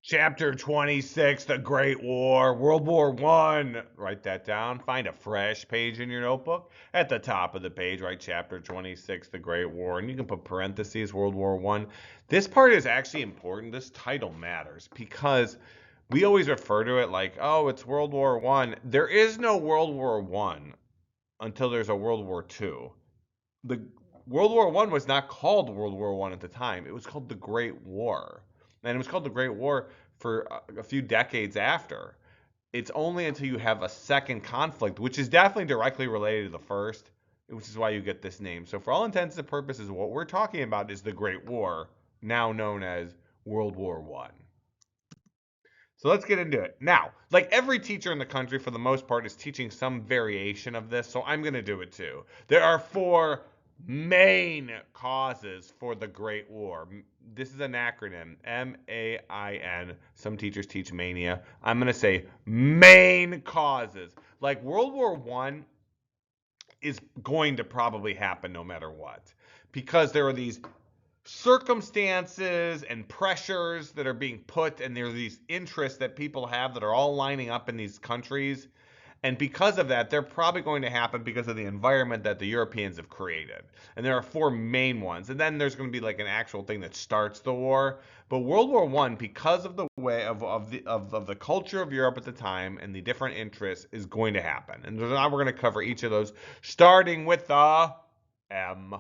Chapter 26, The Great War, World War I. Write that down. Find a fresh page in your notebook. At the top of the page, write Chapter 26, The Great War, and you can put parentheses, World War I. This part is actually important. This title matters because we always refer to it like, oh, it's World War I. There is no World War I until there's a World War II. The World War I was not called World War I at the time. It was called the Great War. And it was called the Great War for a few decades after. It's only until you have a second conflict, which is definitely directly related to the first, which is why you get this name. So, for all intents and purposes, what we're talking about is the Great War, now known as World War I. So let's get into it. Now, like every teacher in the country, for the most part, is teaching some variation of this, so I'm going to do it too. There are four main causes for the Great War. This is an acronym, MAIN. Some teachers teach mania. I'm going to say main causes. Like World War I is going to probably happen no matter what, because there are these circumstances and pressures that are being put, and there are these interests that people have that are all lining up in these countries. And because of that, they're probably going to happen because of the environment that the Europeans have created. And there are four main ones. And then there's going to be like an actual thing that starts the war. But World War I, because of the way of the culture of Europe at the time and the different interests, is going to happen. And now we're going to cover each of those, starting with the M.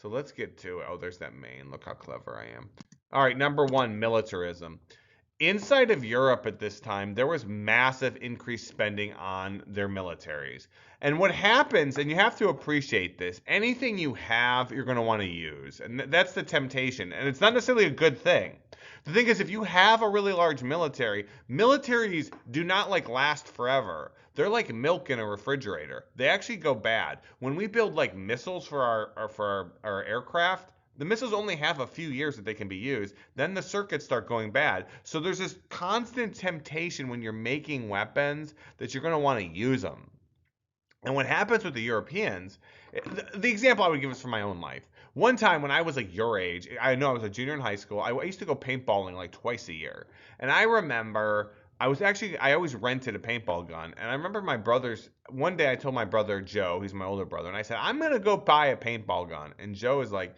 So let's get to it. Oh, there's that main. Look how clever I am. All right, number one, militarism. Inside of Europe at this time, there was massive increased spending on their militaries. And what happens, and you have to appreciate this, anything you have, you're going to want to use. And that's the temptation. And it's not necessarily a good thing. The thing is, if you have a really large military, militaries do not like last forever. They're like milk in a refrigerator. They actually go bad. When we build like missiles for our aircraft, the missiles only have a few years that they can be used. Then the circuits start going bad. So there's this constant temptation when you're making weapons that you're going to want to use them. And what happens with the Europeans, the example I would give is from my own life. One time when I was like your age, I know I was a junior in high school, I used to go paintballing like twice a year. And I remember I always rented a paintball gun. And I remember one day I told my brother Joe, he's my older brother, and I said, I'm going to go buy a paintball gun. And Joe is like,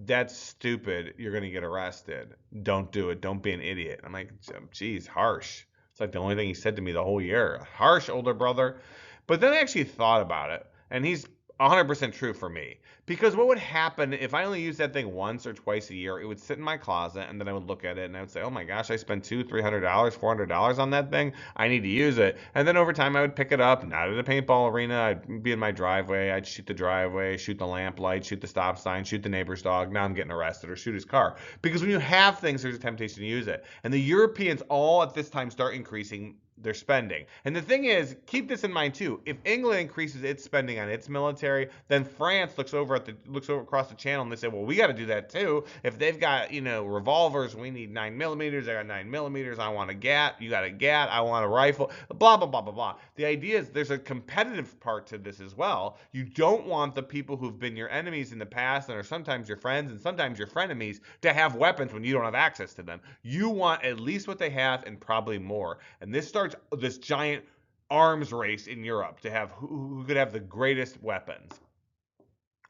that's stupid. You're going to get arrested. Don't do it. Don't be an idiot. I'm like, geez, harsh. It's like the only thing he said to me the whole year. Harsh, older brother. But then I actually thought about it, and he's 100% true for me. Because what would happen if I only used that thing once or twice a year? It would sit in my closet, and then I would look at it, and I would say, "Oh my gosh, I spent $200, $300, $400 on that thing. I need to use it." And then over time, I would pick it up, not at a paintball arena. I'd be in my driveway. I'd shoot the driveway, shoot the lamplight, shoot the stop sign, shoot the neighbor's dog. Now I'm getting arrested, or shoot his car. Because when you have things, there's a temptation to use it. And the Europeans all at this time start increasing their spending. And the thing is, keep this in mind too. If England increases its spending on its military, then France looks over across the channel and they say, well, we got to do that too. If they've got revolvers, we need 9mm. I got 9mm. I want a gat. You got a gat. I want a rifle. Blah blah blah blah blah. The idea is there's a competitive part to this as well. You don't want the people who've been your enemies in the past and are sometimes your friends and sometimes your frenemies to have weapons when you don't have access to them. You want at least what they have and probably more. And this starts this giant arms race in Europe to have who could have the greatest weapons.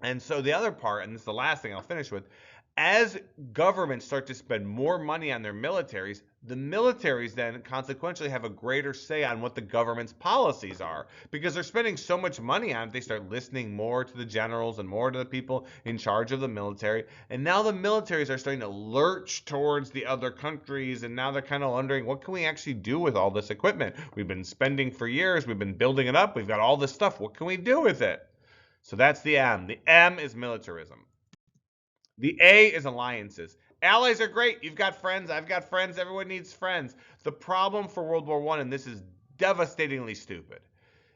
And so the other part, and this is the last thing I'll finish with, as governments start to spend more money on their militaries, the militaries then consequentially have a greater say on what the government's policies are. Because they're spending so much money on it, they start listening more to the generals and more to the people in charge of the military. And now the militaries are starting to lurch towards the other countries, and now they're kind of wondering, what can we actually do with all this equipment? We've been spending for years, we've been building it up, we've got all this stuff, what can we do with it? So that's the M. The M is militarism. The A is alliances. Allies are great. You've got friends. I've got friends. Everyone needs friends. The problem for World War I, and this is devastatingly stupid,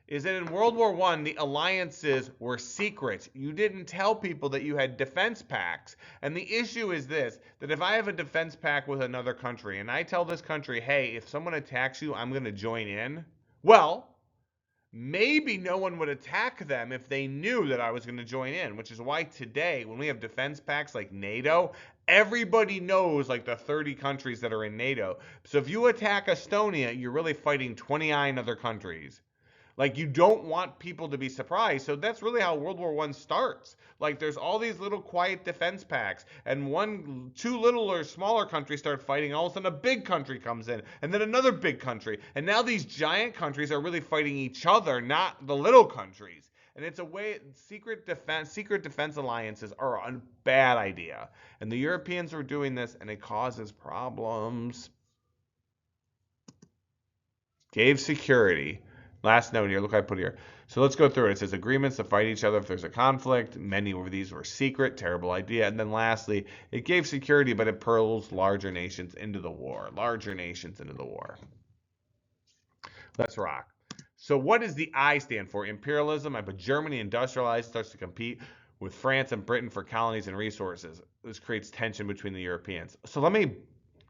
is that in World War I, the alliances were secret. You didn't tell people that you had defense pacts. And the issue is this, that if I have a defense pact with another country, and I tell this country, hey, if someone attacks you, I'm going to join in, well, maybe no one would attack them if they knew that I was going to join in, which is why today, when we have defense pacts like NATO, everybody knows like the 30 countries that are in NATO. So if you attack Estonia, you're really fighting 29 other countries. Like, you don't want people to be surprised. So that's really how World War One starts. Like, there's all these little quiet defense pacts, and two little or smaller countries start fighting. All of a sudden, a big country comes in, and then another big country, and now these giant countries are really fighting each other, not the little countries. And it's a way secret defense alliances are a bad idea. And the Europeans are doing this, and it causes problems. Gave security. Last note here, look what I put here. So let's go through it. It says agreements to fight each other if there's a conflict. Many of these were secret, terrible idea. And then lastly, it gave security, but it pulls larger nations into the war. Larger nations into the war. Let's rock. So what does the I stand for? Imperialism. I put Germany industrialized, starts to compete with France and Britain for colonies and resources. This creates tension between the Europeans. So let me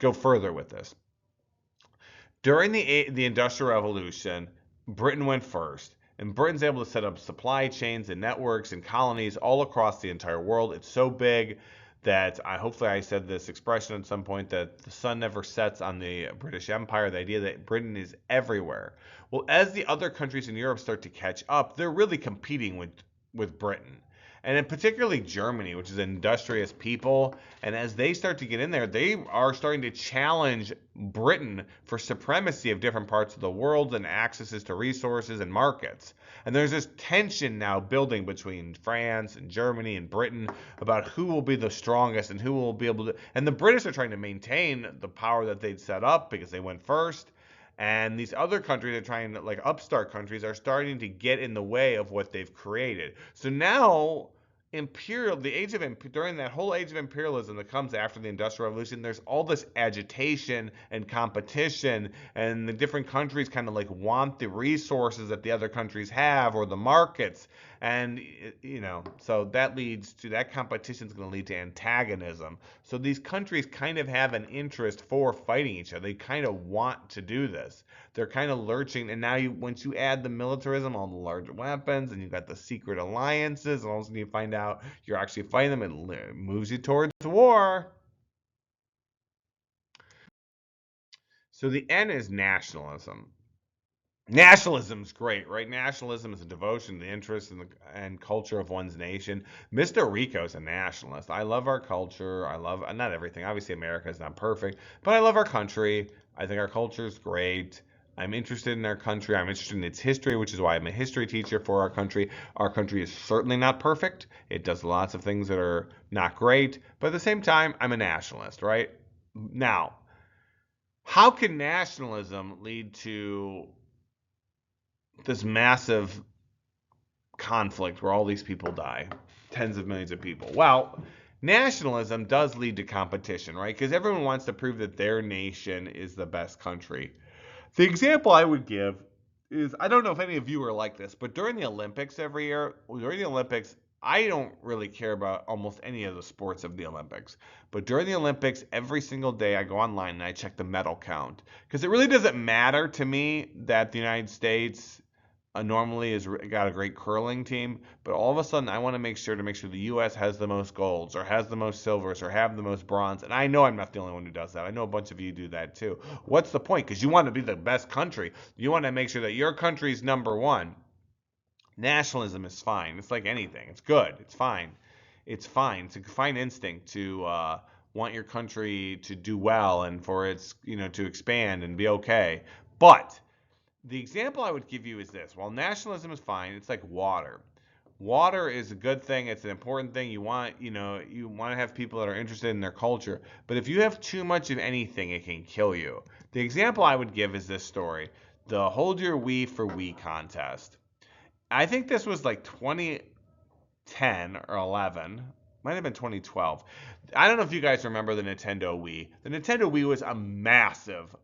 go further with this. During the Industrial Revolution, Britain went first, and Britain's able to set up supply chains and networks and colonies all across the entire world. It's so big that hopefully I said this expression at some point that the sun never sets on the British Empire, the idea that Britain is everywhere. Well, as the other countries in Europe start to catch up, they're really competing with Britain. And in particularly Germany, which is an industrious people. And as they start to get in there, they are starting to challenge Britain for supremacy of different parts of the world and accesses to resources and markets. And there's this tension now building between France and Germany and Britain about who will be the strongest and who will be able to. And the British are trying to maintain the power that they'd set up because they went first. And these other countries are trying to, like upstart countries, are starting to get in the way of what they've created. So now, during that whole age of imperialism that comes after the Industrial Revolution, there's all this agitation and competition, and the different countries kind of like want the resources that the other countries have or the markets. And, so that competition is going to lead to antagonism. So these countries kind of have an interest for fighting each other. They kind of want to do this. They're kind of lurching. And now once you add the militarism, all the large weapons, and you've got the secret alliances, and all of a sudden you find out you're actually fighting them, it moves you towards war. So the N is nationalism. Nationalism's great, right? Nationalism is a devotion to the interests and culture of one's nation. Mr. Rico's a nationalist. I love our culture. I love, not everything. Obviously, America is not perfect, but I love our country. I think our culture is great. I'm interested in our country. I'm interested in its history, which is why I'm a history teacher for our country. Our country is certainly not perfect. It does lots of things that are not great, but at the same time, I'm a nationalist, right? Now, how can nationalism lead to this massive conflict where all these people die, tens of millions of people? Well, nationalism does lead to competition, right? Because everyone wants to prove that their nation is the best country. The example I would give is, I don't know if any of you are like this, but during the Olympics every year, I don't really care about almost any of the sports of the Olympics. But during the Olympics, every single day I go online and I check the medal count. Because it really doesn't matter to me that the United States normally has got a great curling team, but all of a sudden I want to make sure the U.S. has the most golds or has the most silvers or have the most bronze. And I know I'm not the only one who does that. I know a bunch of you do that too. What's the point? Because you want to be the best country. You want to make sure that your country's number one. Nationalism is fine. It's like anything. It's good. It's fine. It's fine. It's a fine instinct to want your country to do well and for its, to expand and be okay. But the example I would give you is this. While nationalism is fine, it's like water. Water is a good thing. It's an important thing. You want to have people that are interested in their culture. But if you have too much of anything, it can kill you. The example I would give is this story. The Hold Your Wii for Wii contest. I think this was like 2010 or 11. Might have been 2012. I don't know if you guys remember the Nintendo Wii. The Nintendo Wii was a massive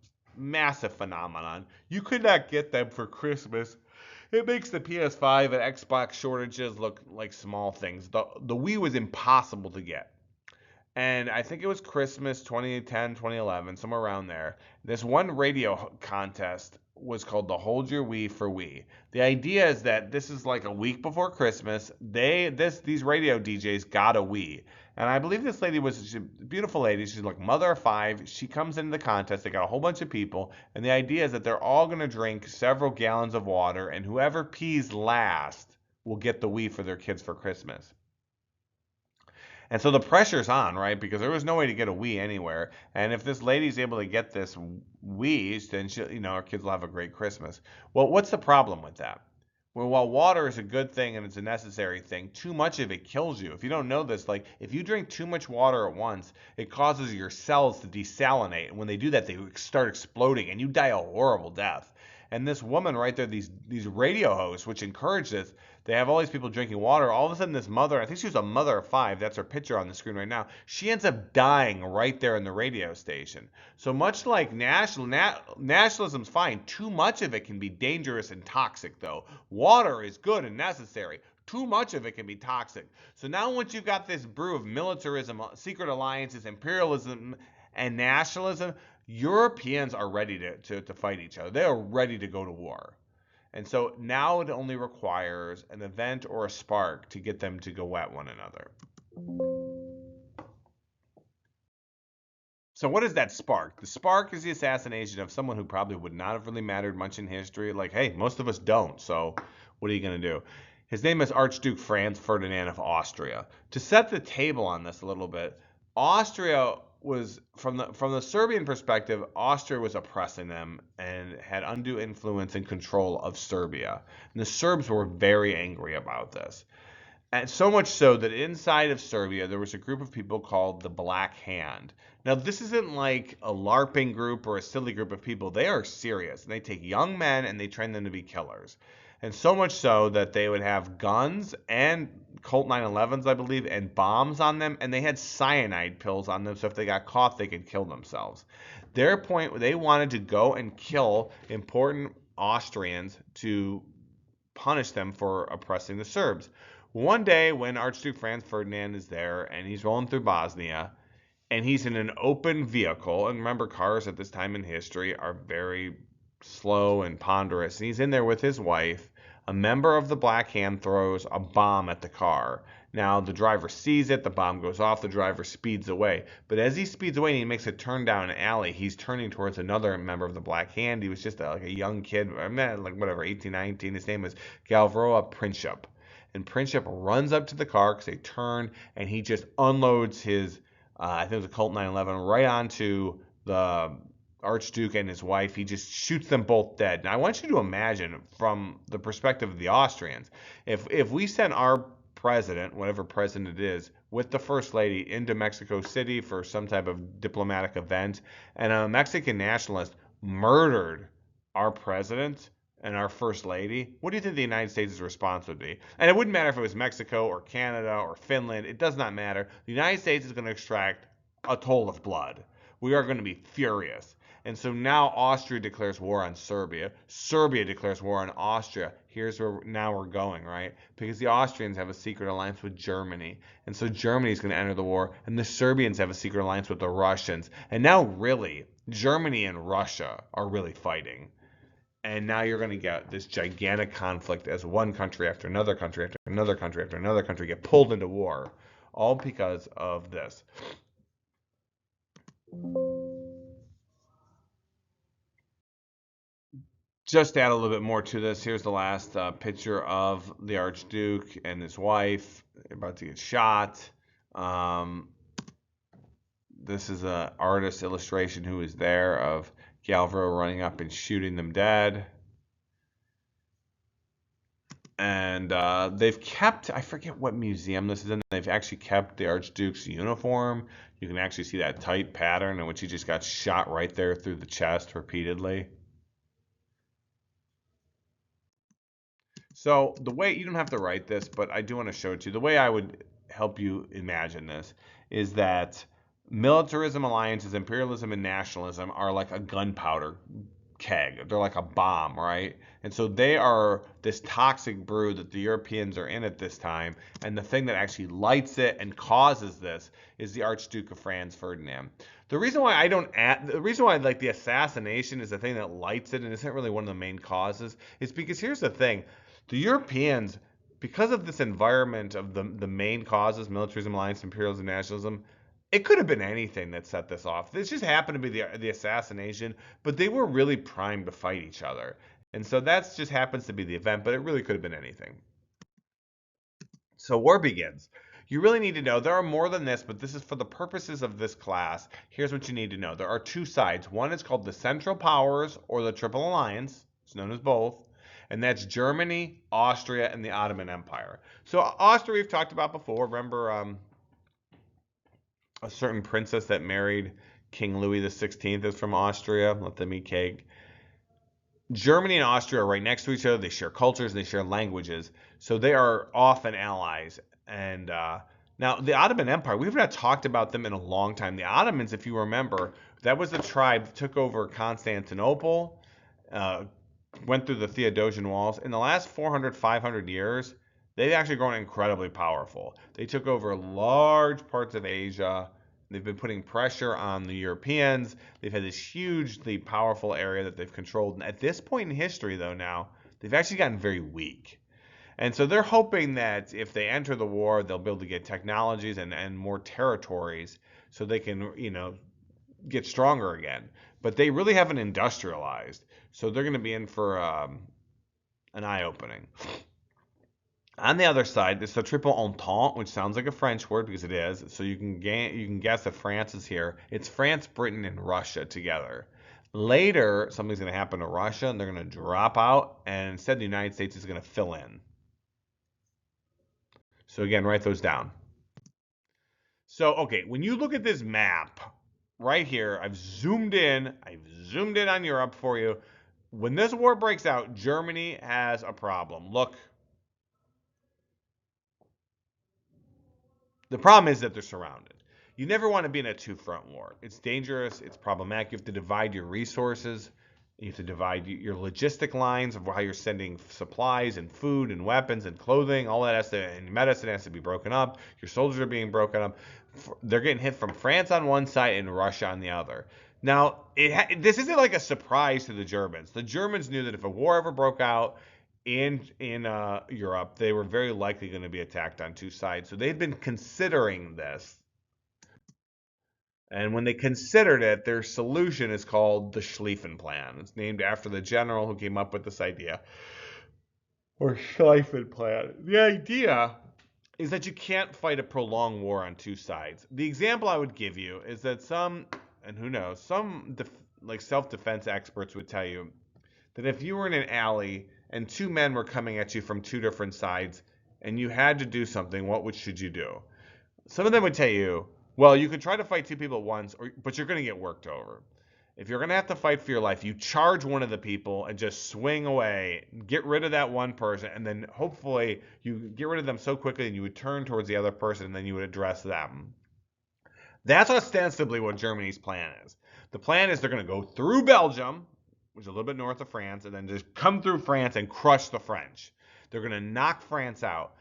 phenomenon. You could not get them for Christmas. It makes the PS5 and Xbox shortages look like small things. The Wii was impossible to get. And I think it was Christmas 2010, 2011, somewhere around there. This one radio contest was called the Hold Your Wii for Wii. The idea is that this is like a week before Christmas. These radio DJs got a Wii. And I believe this lady was a beautiful lady. She's like mother of five. She comes into the contest. They got a whole bunch of people. And the idea is that they're all going to drink several gallons of water. And whoever pees last will get the Wii for their kids for Christmas. And so the pressure's on, right? Because there was no way to get a Wii anywhere. And if this lady's able to get this Wii, then our kids will have a great Christmas. Well, what's the problem with that? Well, while water is a good thing and it's a necessary thing, too much of it kills you. If you don't know this, like if you drink too much water at once, it causes your cells to desalinate. And when they do that, they start exploding and you die a horrible death. And this woman right there, these radio hosts, which encourage this, they have all these people drinking water. All of a sudden, this mother, I think she was a mother of five, that's her picture on the screen right now, she ends up dying right there in the radio station. So much like nationalism's fine, too much of it can be dangerous and toxic, though. Water is good and necessary. Too much of it can be toxic. So now once you've got this brew of militarism, secret alliances, imperialism, and nationalism, Europeans are ready to fight each other. They are ready to go to war. And so now it only requires an event or a spark to get them to go at one another. So what is that spark? The spark is the assassination of someone who probably would not have really mattered much in history. Like, hey, most of us don't, so what are you going to do? His name is Archduke Franz Ferdinand of Austria. To set the table on this a little bit, Austria was from the Serbian perspective, Austria was oppressing them and had undue influence and control of Serbia. And the Serbs were very angry about this. And so much so that inside of Serbia, there was a group of people called the Black Hand. Now, this isn't like a LARPing group or a silly group of people. They are serious. And they take young men and they train them to be killers. And so much so that they would have guns and Colt 911s, I believe, and bombs on them. And they had cyanide pills on them. So if they got caught, they could kill themselves. Their point, they wanted to go and kill important Austrians to punish them for oppressing the Serbs. One day when Archduke Franz Ferdinand is there and he's rolling through Bosnia and he's in an open vehicle, and remember cars at this time in history are very slow and ponderous, and he's in there with his wife, a member of the Black Hand throws a bomb at the car. Now the driver sees it, the bomb goes off, the driver speeds away. But as he speeds away and he makes a turn down an alley, he's turning towards another member of the Black Hand. He was just like a young kid, like whatever, 18, 19. His name was Galvroa Princip. And Princip runs up to the car because they turn, and he just unloads his, I think it was a Colt 911, right onto the Archduke and his wife. He just shoots them both dead. Now, I want you to imagine from the perspective of the Austrians, if we sent our president, whatever president it is, with the first lady into Mexico City for some type of diplomatic event, and a Mexican nationalist murdered our president and our first lady, what do you think the United States' response would be? And it wouldn't matter if it was Mexico or Canada or Finland. It does not matter. The United States is going to extract a toll of blood. We are going to be furious. And so now Austria declares war on Serbia. Serbia declares war on Austria. Here's where now we're going, right? Because the Austrians have a secret alliance with Germany. And so Germany is going to enter the war. And the Serbians have a secret alliance with the Russians. And now really, Germany and Russia are really fighting. And now you're going to get this gigantic conflict as one country after another country after another country after another country get pulled into war. All because of this. Just to add a little bit more to this, here's the last picture of the Archduke and his wife about to get shot. This is an artist illustration who is there of Galvro running up and shooting them dead. And they've kept, I forget what museum this is in, they've actually kept the Archduke's uniform. You can actually see that tight pattern in which he just got shot right there through the chest repeatedly. So the way, you don't have to write this, but I do want to show it to you. The way I would help you imagine this is that militarism, alliances, imperialism, and nationalism are like a gunpowder keg. They're like a bomb, right? And so they are this toxic brew that the Europeans are in at this time. And the thing that actually lights it and causes this is the Archduke of Franz Ferdinand. The reason why like the assassination is the thing that lights it and isn't really one of the main causes is because here's the thing. The Europeans, because of this environment of the main causes, militarism, alliance, imperialism, nationalism, it could have been anything that set this off. This just happened to be the assassination, but they were really primed to fight each other. And so that just happens to be the event, but it really could have been anything. So war begins. You really need to know, there are more than this, but this is for the purposes of this class. Here's what you need to know. There are two sides. One is called the Central Powers, or the Triple Alliance. It's known as both. And that's Germany, Austria, and the Ottoman Empire. So Austria we've talked about before. Remember a certain princess that married King Louis XVI is from Austria. Let them eat cake. Germany and Austria are right next to each other. They share cultures, they share languages, so they are often allies. And now the Ottoman Empire, we've not talked about them in a long time. The Ottomans, if you remember, that was the tribe that took over Constantinople, went through the Theodosian walls. In the last 400, 500 years, they've actually grown incredibly powerful. They took over large parts of Asia. They've been putting pressure on the Europeans. They've had this hugely powerful area that they've controlled. And at this point in history, though, now, they've actually gotten very weak. And so they're hoping that if they enter the war, they'll be able to get technologies and more territories so they can, get stronger again. But they really haven't industrialized. So they're going to be in for an eye-opening. On the other side, there's the Triple Entente, which sounds like a French word because it is. So you can guess that France is here. It's France, Britain, and Russia together. Later, something's going to happen to Russia, and they're going to drop out, and instead the United States is going to fill in. So again, write those down. So, okay, when you look at this map right here, I've zoomed in on Europe for you. When this war breaks out, Germany has a problem. Look. The problem is that they're surrounded. You never want to be in a two-front war. It's dangerous. It's problematic. You have to divide your resources. You have to divide your logistic lines of how you're sending supplies and food and weapons and clothing. All that and medicine has to be broken up. Your soldiers are being broken up. They're getting hit from France on one side and Russia on the other. Now, this isn't like a surprise to the Germans. The Germans knew that if a war ever broke out in Europe, they were very likely going to be attacked on two sides. So they've been considering this. And when they considered it, their solution is called the Schlieffen Plan. It's named after the general who came up with this idea. Or Schlieffen Plan. The idea is that you can't fight a prolonged war on two sides. The example I would give you is that some self-defense experts would tell you that if you were in an alley and two men were coming at you from two different sides and you had to do something, should you do? Some of them would tell you, well, you could try to fight two people at once, but you're going to get worked over. If you're going to have to fight for your life, you charge one of the people and just swing away, get rid of that one person, and then hopefully you get rid of them so quickly and you would turn towards the other person and then you would address them. That's ostensibly what Germany's plan is. The plan is they're going to go through Belgium, which is a little bit north of France, and then just come through France and crush the French. They're going to knock France out,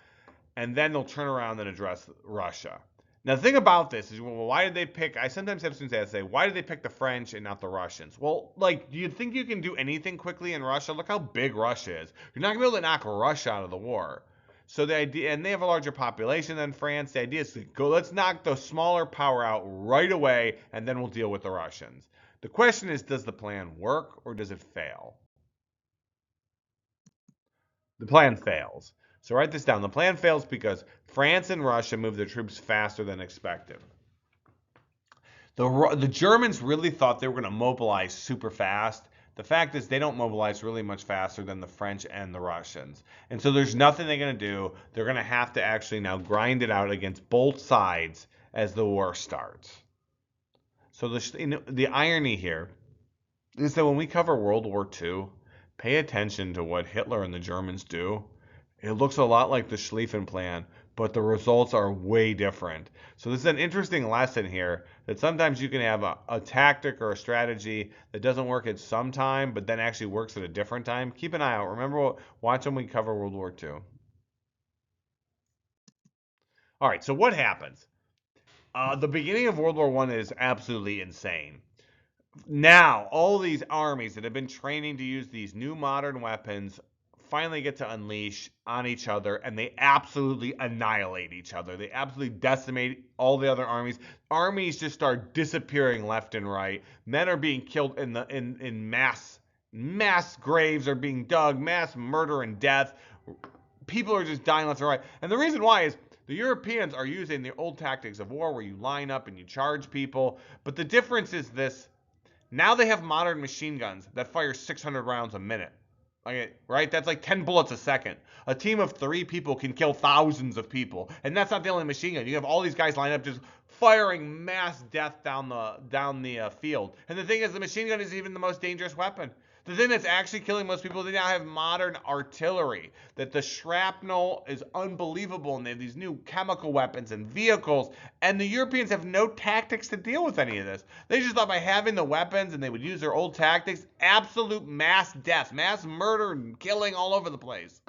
and then they'll turn around and address Russia. Now, the thing about this is, well, why did they pick, I sometimes have students say, why did they pick the French and not the Russians? Well, do you think you can do anything quickly in Russia? Look how big Russia is. You're not going to be able to knock Russia out of the war. So the idea, and they have a larger population than France, the idea is to go, let's knock the smaller power out right away, and then we'll deal with the Russians. The question is, does the plan work or does it fail? The plan fails. So write this down. The plan fails because France and Russia move their troops faster than expected. The Germans really thought they were going to mobilize super fast. The fact is they don't mobilize really much faster than the French and the Russians. And so there's nothing they're going to do. They're going to have to actually now grind it out against both sides as the war starts. So the irony here is that when we cover World War II, pay attention to what Hitler and the Germans do. It looks a lot like the Schlieffen Plan, but the results are way different. So this is an interesting lesson here that sometimes you can have a tactic or a strategy that doesn't work at some time, but then actually works at a different time. Keep an eye out. Remember, watch when we cover World War II. All right, so what happens? The beginning of World War I is absolutely insane. Now, all these armies that have been training to use these new modern weapons finally get to unleash on each other, and they absolutely annihilate each other. They absolutely decimate all the other armies. Armies just start disappearing left and right. Men are being killed in mass. Mass graves are being dug. Mass murder and death. People are just dying left and right. And the reason why is the Europeans are using the old tactics of war where you line up and you charge people. But the difference is this. Now they have modern machine guns that fire 600 rounds a minute. Okay, right? That's like 10 bullets a second. A team of 3 people can kill thousands of people. And that's not the only machine gun. You have all these guys lined up just firing mass death down the field. And the thing is, the machine gun is even the most dangerous weapon. The thing that's actually killing most people, they now have modern artillery. That the shrapnel is unbelievable, and they have these new chemical weapons and vehicles. And the Europeans have no tactics to deal with any of this. They just thought by having the weapons and they would use their old tactics, absolute mass death, mass murder and killing all over the place.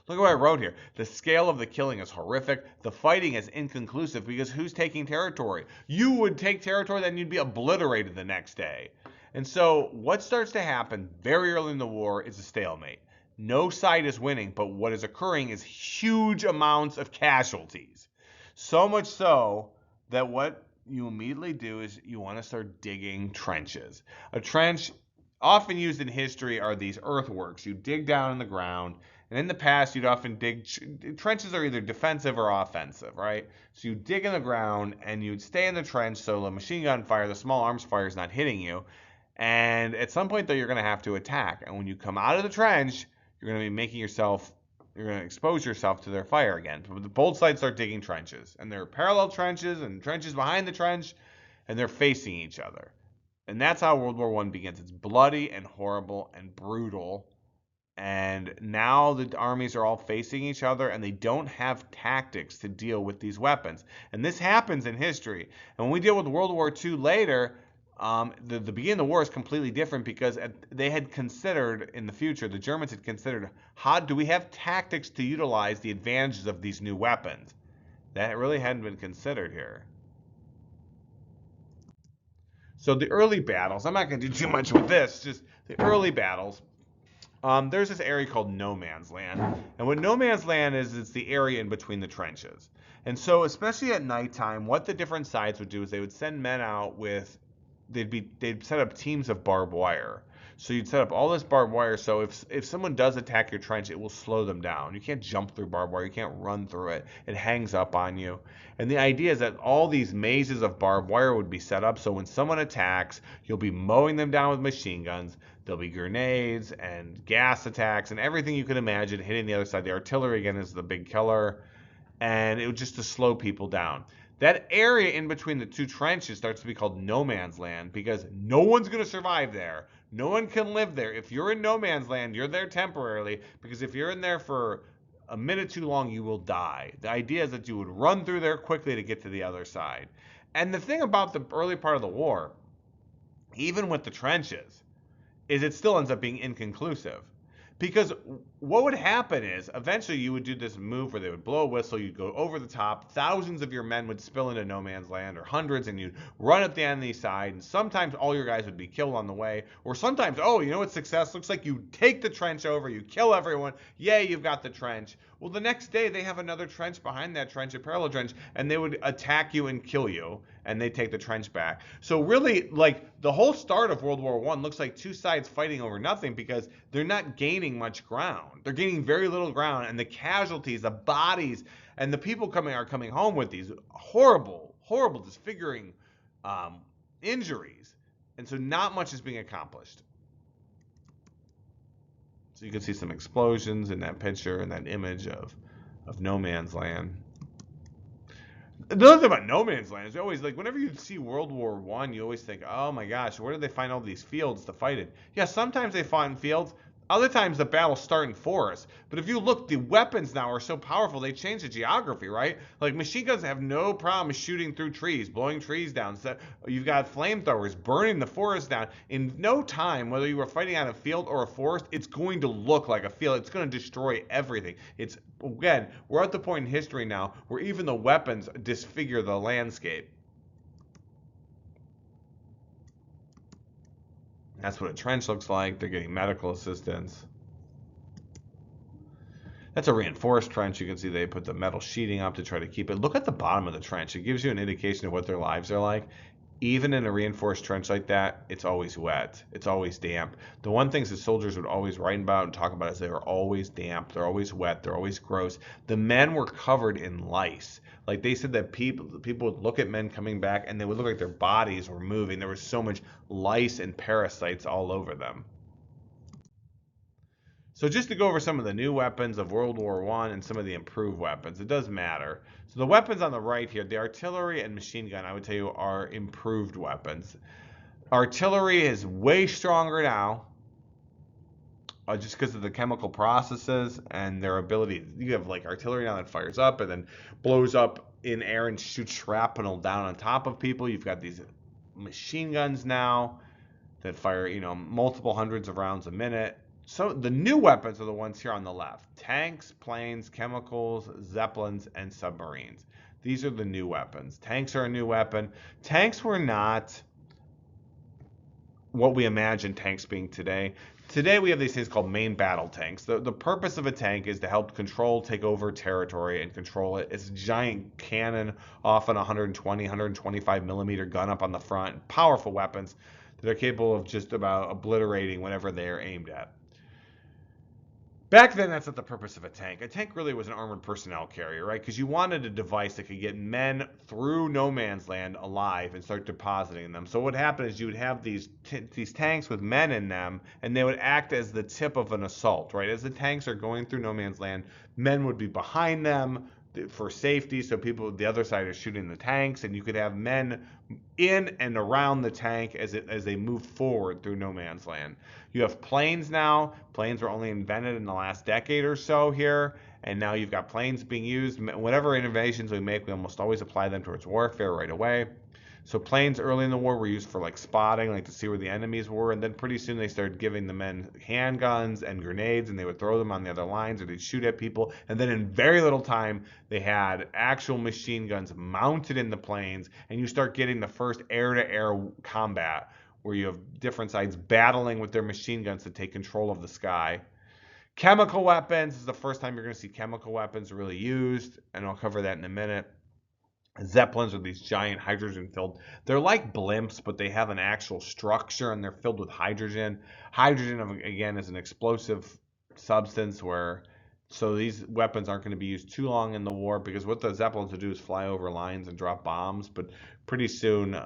Look at what I wrote here. The scale of the killing is horrific. The fighting is inconclusive because who's taking territory? You would take territory, then you'd be obliterated the next day. And so what starts to happen very early in the war is a stalemate. No side is winning, but what is occurring is huge amounts of casualties. So much so that what you immediately do is you want to start digging trenches. A trench, often used in history, are these earthworks. You dig down in the ground, and in the past you'd often dig, trenches are either defensive or offensive, right? So you dig in the ground and you'd stay in the trench so the machine gun fire, the small arms fire is not hitting you. And at some point, though, you're going to have to attack. And when you come out of the trench, you're going to be you're going to expose yourself to their fire again. Both sides start digging trenches. And there are parallel trenches and trenches behind the trench, and they're facing each other. And that's how World War I begins. It's bloody and horrible and brutal. And now the armies are all facing each other, and they don't have tactics to deal with these weapons. And this happens in history. And when we deal with World War II later, the beginning of the war is completely different because they had considered in the future, the Germans had considered, how do we have tactics to utilize the advantages of these new weapons? That really hadn't been considered here. So the early battles, I'm not going to do too much with this, just the early battles. There's this area called no man's land. And what no man's land is, it's the area in between the trenches. And so especially at nighttime, what the different sides would do is they would send men out with they'd set up teams of barbed wire. So you'd set up all this barbed wire, so if someone does attack your trench, it will slow them down. You can't jump through barbed wire, you can't run through it. It hangs up on you. And the idea is that all these mazes of barbed wire would be set up so when someone attacks, you'll be mowing them down with machine guns. There'll be grenades and gas attacks and everything you can imagine hitting the other side. The artillery, again, is the big killer. And it was just to slow people down. That area in between the two trenches starts to be called no man's land because no one's going to survive there. No one can live there. If you're in no man's land, you're there temporarily because if you're in there for a minute too long, you will die. The idea is that you would run through there quickly to get to the other side. And the thing about the early part of the war, even with the trenches, is it still ends up being inconclusive. Because what would happen is eventually you would do this move where they would blow a whistle, you'd go over the top, thousands of your men would spill into no man's land, or hundreds, and you'd run up the enemy side, and sometimes all your guys would be killed on the way, or sometimes, oh, you know what success looks like? You take the trench over, you kill everyone, yay, you've got the trench. Well, the next day they have another trench behind that trench, a parallel trench, and they would attack you and kill you, and they take the trench back. So really, like, the whole start of World War I looks like two sides fighting over nothing because they're not gaining much ground. They're gaining very little ground, and the casualties, the bodies, and the people are coming home with these horrible, disfiguring injuries. And so not much is being accomplished. So you can see some explosions in that picture and that image of no man's land. The other thing about no man's land is always like whenever you see World War I, you always think, oh my gosh, where did they find all these fields to fight in? Yeah, sometimes they find fields. Other times the battles start in forests. But if you look, the weapons now are so powerful, they change the geography, right? Like machine guns have no problem shooting through trees, blowing trees down. So you've got flamethrowers burning the forest down. In no time, whether you were fighting on a field or a forest, it's going to look like a field. It's going to destroy everything. It's, again, we're at the point in history now where even the weapons disfigure the landscape. That's what a trench looks like. They're getting medical assistance. That's a reinforced trench. You can see they put the metal sheeting up to try to keep it. Look at the bottom of the trench. It gives you an indication of what their lives are like. Even in a reinforced trench like that, it's always wet. It's always damp. The one thing that soldiers would always write about and talk about is they were always damp. They're always wet. They're always gross. The men were covered in lice. Like they said that people would look at men coming back and they would look like their bodies were moving. There was so much lice and parasites all over them. So just to go over some of the new weapons of World War I and some of the improved weapons, it does matter. So the weapons on the right here, the artillery and machine gun, I would tell you, are improved weapons. Artillery is way stronger now, just because of the chemical processes and their ability. You have like artillery now that fires up and then blows up in air and shoots shrapnel down on top of people. You've got these machine guns now that fire, multiple hundreds of rounds a minute. So the new weapons are the ones here on the left. Tanks, planes, chemicals, zeppelins, and submarines. These are the new weapons. Tanks are a new weapon. Tanks were not what we imagine tanks being today. Today we have these things called main battle tanks. The purpose of a tank is to help control, take over territory and control it. It's a giant cannon, often 120, 125 millimeter gun up on the front. Powerful weapons that are capable of just about obliterating whatever they are aimed at. Back then, that's not the purpose of a tank. A tank really was an armored personnel carrier, right? Because you wanted a device that could get men through no man's land alive and start depositing them. So what happened is you would have these tanks with men in them, and they would act as the tip of an assault, right? As the tanks are going through no man's land, men would be behind them for safety, so people the other side are shooting the tanks, and you could have men in and around the tank as they move forward through no man's land. You have planes now. Planes were only invented in the last decade or so here, and now you've got planes being used. Whatever innovations we make, we almost always apply them towards warfare right away. So planes early in the war were used for like spotting, like to see where the enemies were, and then pretty soon they started giving the men handguns and grenades, and they would throw them on the other lines, or they'd shoot at people, and then in very little time they had actual machine guns mounted in the planes, and you start getting the first air-to-air combat where you have different sides battling with their machine guns to take control of the sky. Chemical weapons is the first time you're going to see chemical weapons really used, and I'll cover that in a minute. Zeppelins are these giant hydrogen-filled. They're like blimps, but they have an actual structure, and they're filled with hydrogen. Hydrogen, again, is an explosive substance so these weapons aren't going to be used too long in the war, because what the Zeppelins would do is fly over lines and drop bombs, but pretty soon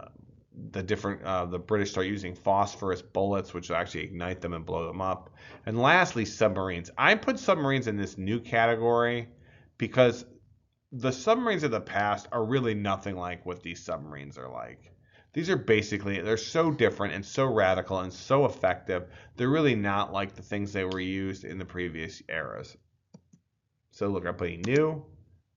the British start using phosphorus bullets, which actually ignite them and blow them up. And lastly, submarines. I put submarines in this new category because the submarines of the past are really nothing like what these submarines are like. These are they're so different and so radical and so effective. They're really not like the things that were used in the previous eras. So look, I'm putting new,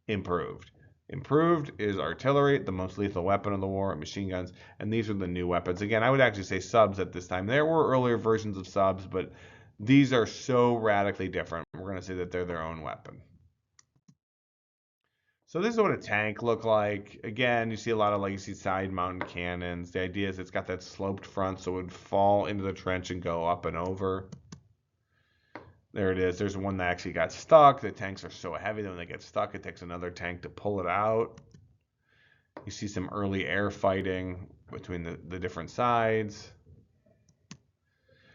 improved. Improved is artillery, the most lethal weapon of the war, machine guns, and these are the new weapons. Again, I would actually say subs at this time. There were earlier versions of subs, but these are so radically different. We're going to say that they're their own weapon. So this is what a tank looked like. Again, you see a lot of legacy side mounted cannons. The idea is it's got that sloped front so it would fall into the trench and go up and over. There it is. There's one that actually got stuck. The tanks are so heavy that when they get stuck, it takes another tank to pull it out. You see some early air fighting between the different sides.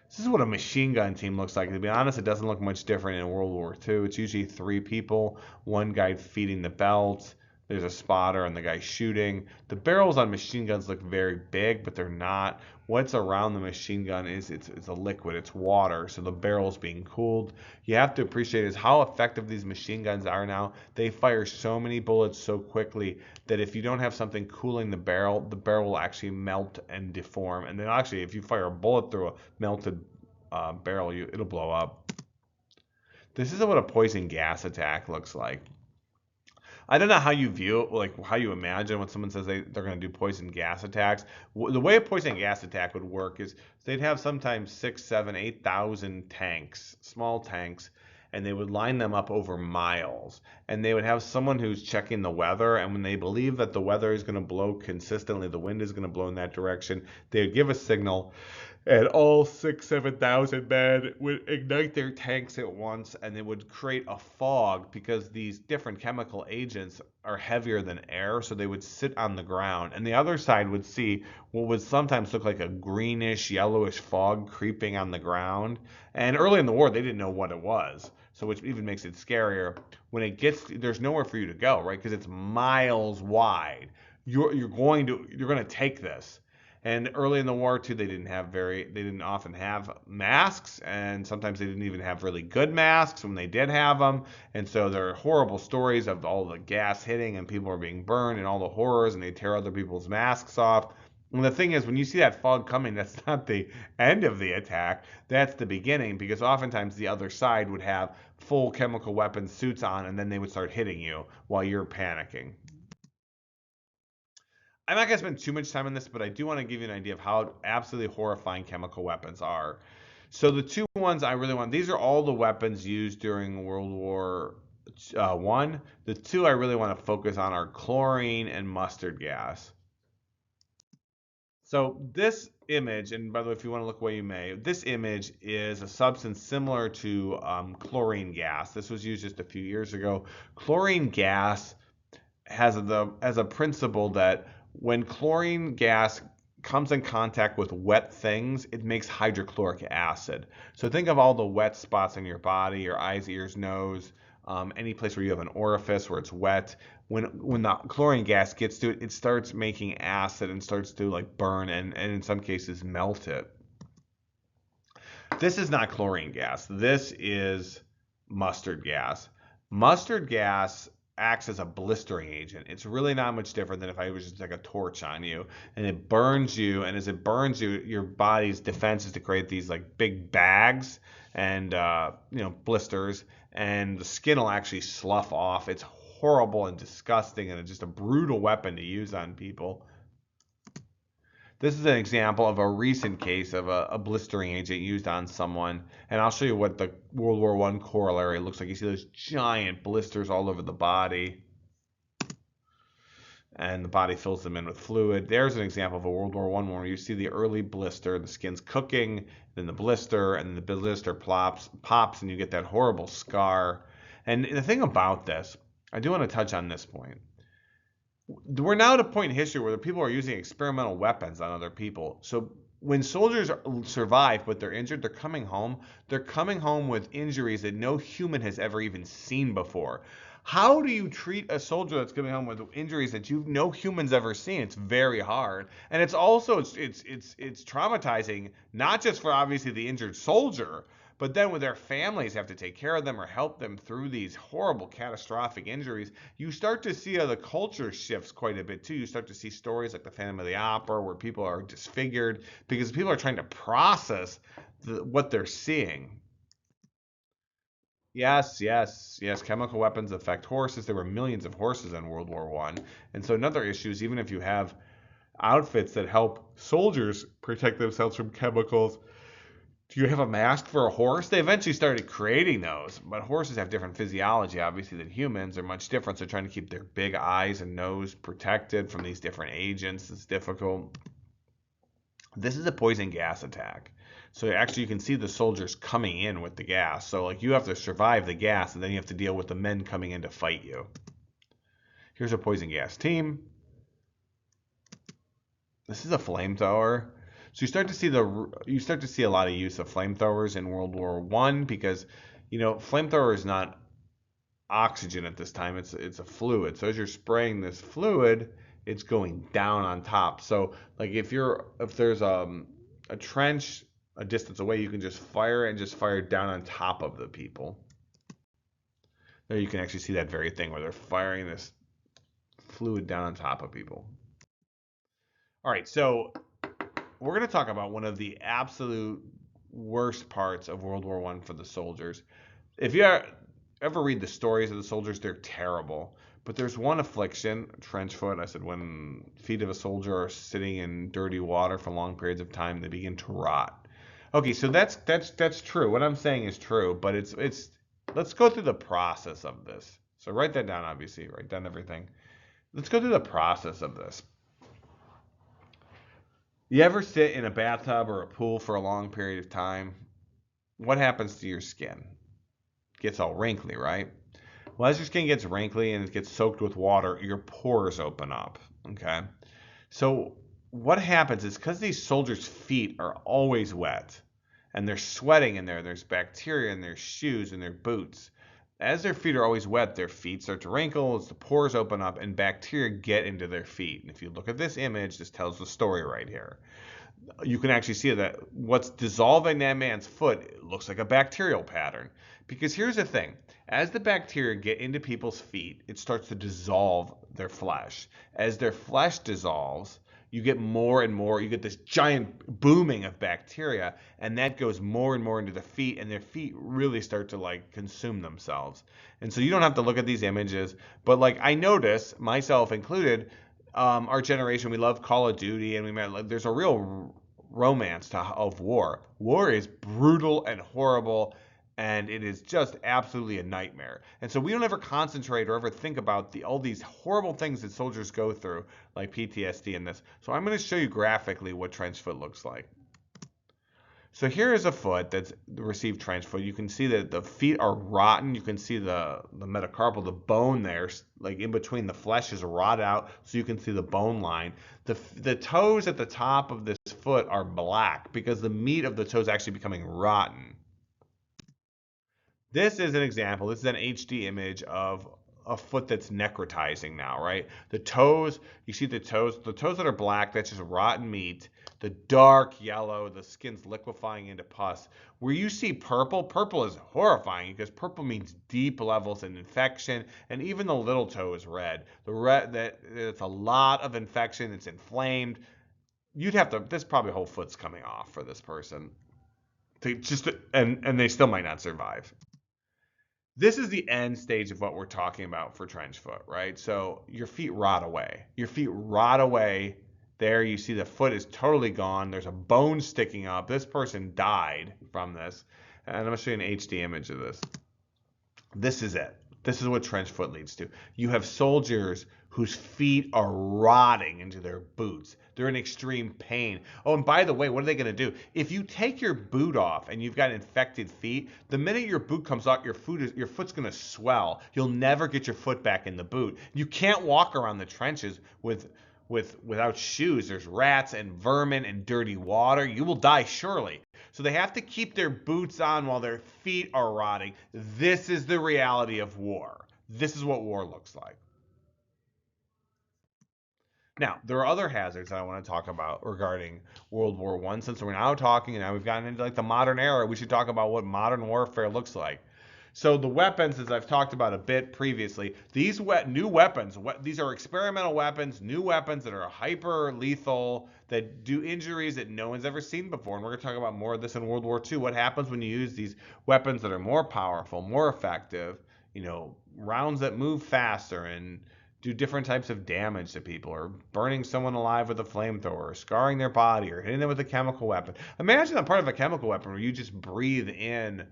This is what a machine gun team looks like. To be honest, it doesn't look much different in World War II. It's usually 3 people, one guy feeding the belt. There's a spotter and the guy shooting. The barrels on machine guns look very big, but they're not. What's around the machine gun is it's a liquid. It's water, so the barrel's being cooled. You have to appreciate is how effective these machine guns are now. They fire so many bullets so quickly that if you don't have something cooling the barrel will actually melt and deform. And then actually, if you fire a bullet through a melted barrel, it'll blow up. This is what a poison gas attack looks like. I don't know how you view it, like how you imagine when someone says they're going to do poison gas attacks. The way a poison gas attack would work is they'd have sometimes 6, 7, 8,000 tanks, small tanks, and they would line them up over miles. And they would have someone who's checking the weather, and when they believe that the weather is going to blow consistently, the wind is going to blow in that direction, they would give a signal, and all 6, 7,000 men would ignite their tanks at once, and they would create a fog because these different chemical agents are heavier than air, so they would sit on the ground. And the other side would see what would sometimes look like a greenish, yellowish fog creeping on the ground. And early in the war, they didn't know what it was, so which even makes it scarier. When it gets, there's nowhere for you to go, right? Because it's miles wide. You're going to take this. And early in the war too, they didn't often have masks, and sometimes they didn't even have really good masks when they did have them. And so there are horrible stories of all the gas hitting and people are being burned and all the horrors, and they tear other people's masks off. And the thing is, when you see that fog coming, that's not the end of the attack. That's the beginning, because oftentimes the other side would have full chemical weapons suits on, and then they would start hitting you while you're panicking. I'm not going to spend too much time on this, but I do want to give you an idea of how absolutely horrifying chemical weapons are. So the two ones I really want, these are all the weapons used during World War One. The two I really want to focus on are chlorine and mustard gas. So this image, and by the way, if you want to look away, you may. This image is a substance similar to chlorine gas. This was used just a few years ago. Chlorine gas has a principle that when chlorine gas comes in contact with wet things, it makes hydrochloric acid. So think of all the wet spots in your body, your eyes, ears, nose, any place where you have an orifice where it's wet. When the chlorine gas gets to it, it starts making acid and starts to like burn and in some cases melt it. This is not chlorine gas. This is mustard gas. Mustard gas acts as a blistering agent. It's really not much different than if I was just like a torch on you and it burns you. And as it burns you, your body's defense is to create these like big bags and blisters, and the skin will actually slough off. It's horrible and disgusting, and it's just a brutal weapon to use on people. This is an example of a recent case of a blistering agent used on someone, and I'll show you what the World War I corollary looks like. You see those giant blisters all over the body, and the body fills them in with fluid. There's an example of a World War I one where you see the early blister, the skin's cooking, then the blister, and then the blister pops, and you get that horrible scar. And the thing about this, I do want to touch on this point. We're now at a point in history where people are using experimental weapons on other people. So when soldiers survive but they're injured, they're coming home. They're coming home with injuries that no human has ever even seen before. How do you treat a soldier that's coming home with injuries that no humans ever seen? It's very hard, and it's also it's traumatizing, not just for obviously the injured soldier, but then when their families have to take care of them or help them through these horrible catastrophic injuries. You start to see how the culture shifts quite a bit too. You start to see stories like the Phantom of the Opera where people are disfigured because people are trying to process what they're seeing. Yes, yes, yes. Chemical weapons affect horses. There were millions of horses in World War One, and so another issue is even if you have outfits that help soldiers protect themselves from chemicals, do you have a mask for a horse? They eventually started creating those, but horses have different physiology, obviously, than humans. They're much different. So trying to keep their big eyes and nose protected from these different agents is difficult. This is a poison gas attack. So actually you can see the soldiers coming in with the gas. So like you have to survive the gas, and then you have to deal with the men coming in to fight you. Here's a poison gas team. This is a flamethrower. So you start to see a lot of use of flamethrowers in World War One because flamethrower is not oxygen at this time. It's a fluid. So as you're spraying this fluid, it's going down on top. So like if there's a trench a distance away, you can just fire down on top of the people. There you can actually see that very thing where they're firing this fluid down on top of people. All right, so we're going to talk about one of the absolute worst parts of World War I for the soldiers. If you ever read the stories of the soldiers, they're terrible. But there's one affliction, trench foot. I said when feet of a soldier are sitting in dirty water for long periods of time, they begin to rot. Okay, so that's true. What I'm saying is true, but it's let's go through the process of this. So write that down, obviously, write down everything. Let's go through the process of this. You ever sit in a bathtub or a pool for a long period of time? What happens to your skin? It gets all wrinkly, right? Well, as your skin gets wrinkly and it gets soaked with water, your pores open up. Okay. So what happens is because these soldiers' feet are always wet and they're sweating in there, there's bacteria in their shoes and their boots. As their feet are always wet, their feet start to wrinkle, as the pores open up, and bacteria get into their feet. And if you look at this image, this tells the story right here. You can actually see that what's dissolving that man's foot looks like a bacterial pattern. Because here's the thing, as the bacteria get into people's feet, it starts to dissolve their flesh. As their flesh dissolves, you get more and more, you get this giant booming of bacteria, and that goes more and more into the feet, and their feet really start to like consume themselves. And so you don't have to look at these images, but like I notice, myself included, our generation, we love Call of Duty, and there's a real romance of war. War is brutal and horrible, and it is just absolutely a nightmare. And so we don't ever concentrate or ever think about all these horrible things that soldiers go through, like PTSD and this. So I'm going to show you graphically what trench foot looks like. So here is a foot that's received trench foot. You can see that the feet are rotten. You can see the metacarpal, the bone there, like in between the flesh is rotted out, so you can see the bone line. The toes at the top of this foot are black because the meat of the toes is actually becoming rotten. This is an example. This is an HD image of a foot that's necrotizing now, right? The toes, you see the toes that are black, that's just rotten meat. The dark yellow, the skin's liquefying into pus. Where you see purple, purple is horrifying because purple means deep levels of infection, and even the little toe is red. The red, it's a lot of infection, it's inflamed. You'd have to, this probably whole foot's coming off for this person. And they still might not survive. This is the end stage of what we're talking about for trench foot, right? So your feet rot away. Your feet rot away. There you see the foot is totally gone. There's a bone sticking up. This person died from this. And I'm going to show you an HD image of this. This is it. This is what trench foot leads to. You have soldiers whose feet are rotting into their boots. They're in extreme pain. Oh, and by the way, what are they going to do? If you take your boot off and you've got infected feet, the minute your boot comes out, your foot's going to swell. You'll never get your foot back in the boot. You can't walk around the trenches without shoes. There's rats and vermin and dirty water. You will die surely. So they have to keep their boots on while their feet are rotting. This is the reality of war. This is what war looks like. Now, there are other hazards that I want to talk about regarding World War I. Since we're now talking and now we've gotten into like the modern era, we should talk about what modern warfare looks like. So the weapons, as I've talked about a bit previously, these new weapons, these are experimental weapons, new weapons that are hyper lethal, that do injuries that no one's ever seen before. And we're going to talk about more of this in World War II. What happens when you use these weapons that are more powerful, more effective, rounds that move faster and do different types of damage to people, or burning someone alive with a flamethrower, or scarring their body, or hitting them with a chemical weapon. Imagine a part of a chemical weapon where you just breathe in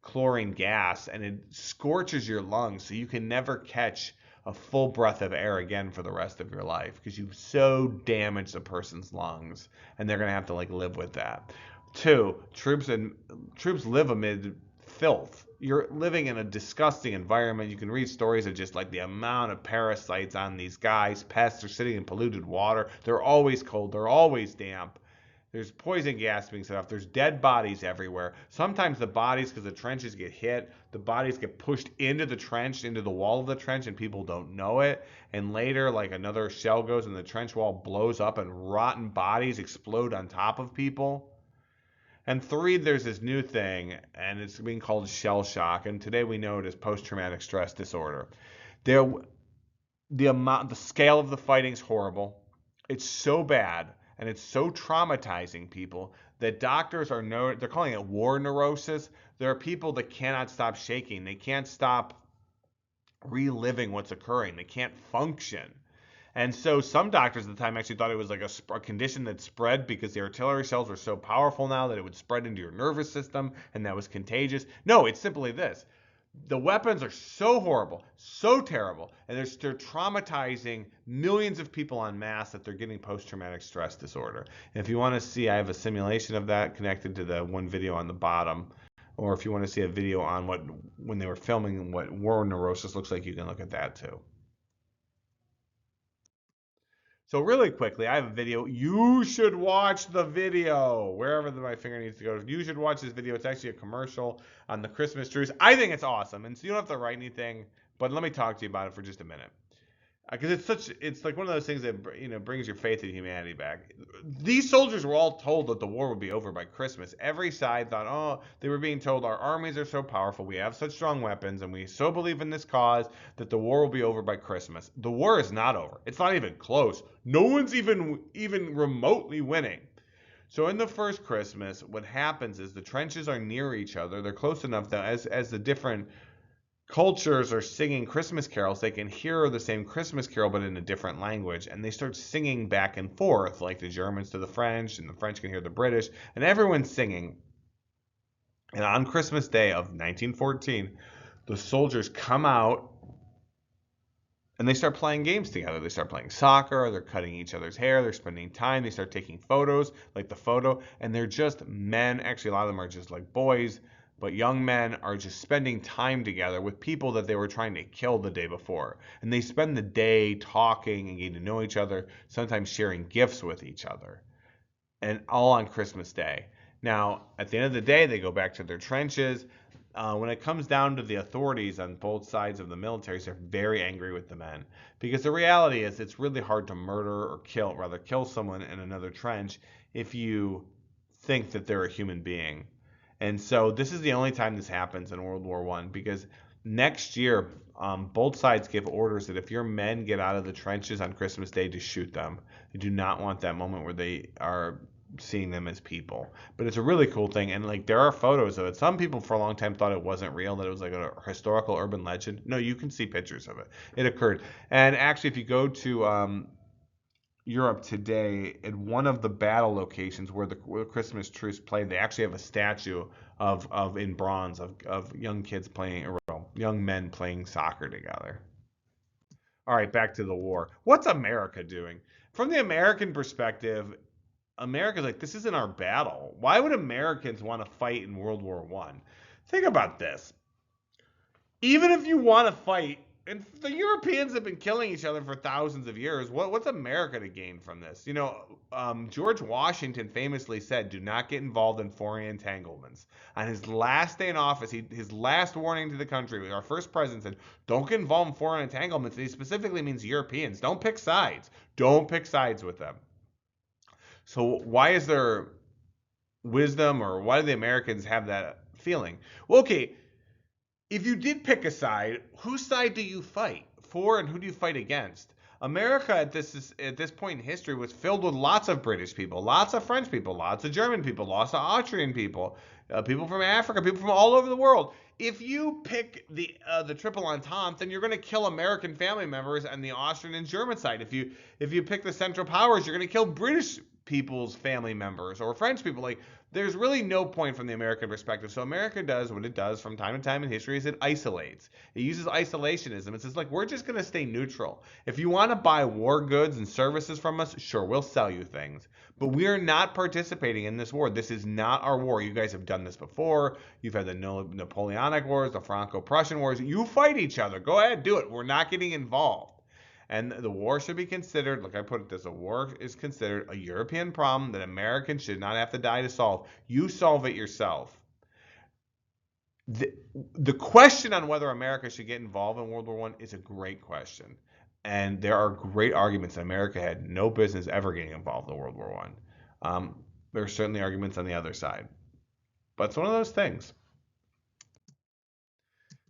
chlorine gas and it scorches your lungs so you can never catch a full breath of air again for the rest of your life because you've so damaged a person's lungs, and they're going to have to like live with that. Two, troops live amid filth. You're living in a disgusting environment. You can read stories of just like the amount of parasites on these guys. Pests are sitting in polluted water. They're always cold. They're always damp. There's poison gas being set off. There's dead bodies everywhere. Sometimes the bodies, because the trenches get hit, the bodies get pushed into the trench, into the wall of the trench, and people don't know it. And later, like another shell goes and the trench wall blows up and rotten bodies explode on top of people. And three, there's this new thing, and it's being called shell shock. And today we know it as post-traumatic stress disorder. The scale of the fighting is horrible. It's so bad. and it's so traumatizing people that doctors are they're calling it war neurosis. There are people that cannot stop shaking. They can't stop reliving what's occurring. They can't function. And so some doctors at the time actually thought it was like a condition that spread because the artillery shells were so powerful now that it would spread into your nervous system and that was contagious. No, it's simply this. The weapons are so horrible, so terrible, and they're traumatizing millions of people en masse that they're getting post-traumatic stress disorder. And if you want to see, I have a simulation of that connected to the one video on the bottom. Or if you want to see a video on when they were filming what war neurosis looks like, you can look at that too. So really quickly, I have a video. You should watch the video wherever my finger needs to go. You should watch this video. It's actually a commercial on the Christmas trees. I think it's awesome, and so you don't have to write anything. But let me talk to you about it for just a minute, because it's like one of those things that brings your faith in humanity back. These soldiers were all told that the war would be over by Christmas. Every side thought, oh, they were being told our armies are so powerful, we have such strong weapons, and we so believe in this cause that the war will be over by Christmas. The war is not over. It's not even close. No one's even remotely winning. So in the first Christmas, what happens is the trenches are near each other. They're close enough that as the different cultures are singing Christmas carols, they can hear the same Christmas carol but in a different language, and they start singing back and forth, like the Germans to the French, and the French can hear the British, and everyone's singing. And on Christmas Day of 1914, the soldiers come out and they start playing games together. They start playing soccer, they're cutting each other's hair, they're spending time, they start taking photos, like the photo, and they're just men. Actually, a lot of them are just like boys, but young men are just spending time together with people that they were trying to kill the day before. And they spend the day talking and getting to know each other, sometimes sharing gifts with each other, and all on Christmas Day. Now, at the end of the day, they go back to their trenches. When it comes down to the authorities on both sides of the militaries, they're very angry with the men, because the reality is it's really hard to murder or kill someone in another trench if you think that they're a human being. And so this is the only time this happens in World War I, because next year both sides give orders that if your men get out of the trenches on Christmas Day, to shoot them. They do not want that moment where they are seeing them as people. But it's a really cool thing, and like there are photos of it. Some people for a long time thought it wasn't real, that it was like a historical urban legend. No, you can see pictures of it. It occurred. And actually, if you go to Europe today, at one of the battle locations where the Christmas truce played, they actually have a statue of in bronze of young kids playing, or young men playing soccer together. All right, back to the war. What's America doing? From the American perspective, America's like, this isn't our battle. Why would Americans want to fight in World War One? Think about this. Even if you want to fight, and the Europeans have been killing each other for thousands of years, what's America to gain from this? George Washington famously said, do not get involved in foreign entanglements. On his last day in office, his last warning to the country, our first president said, don't get involved in foreign entanglements. And he specifically means Europeans. Don't pick sides. Don't pick sides with them. So why is there wisdom, or why do the Americans have that feeling? Well, okay, if you did pick a side, whose side do you fight for, and who do you fight against? America at this point in history was filled with lots of British people, lots of French people, lots of German people, lots of Austrian people, people from Africa, people from all over the world. If you pick the Triple Entente, then you're going to kill American family members on the Austrian and German side. If you pick the Central Powers, you're going to kill British people's family members or French people. Like, there's really no point from the American perspective. So America does what it does from time to time in history, is it isolates. It uses isolationism. It says, like, we're just going to stay neutral. If you want to buy war goods and services from us, sure, we'll sell you things. But we are not participating in this war. This is not our war. You guys have done this before. You've had the Napoleonic Wars, the Franco-Prussian Wars. You fight each other. Go ahead, do it. We're not getting involved. And the war should be considered, like I put it this, a war is considered a European problem that Americans should not have to die to solve. You solve it yourself. The question on whether America should get involved in World War I is a great question. And there are great arguments that America had no business ever getting involved in World War I. There are certainly arguments on the other side. But it's one of those things.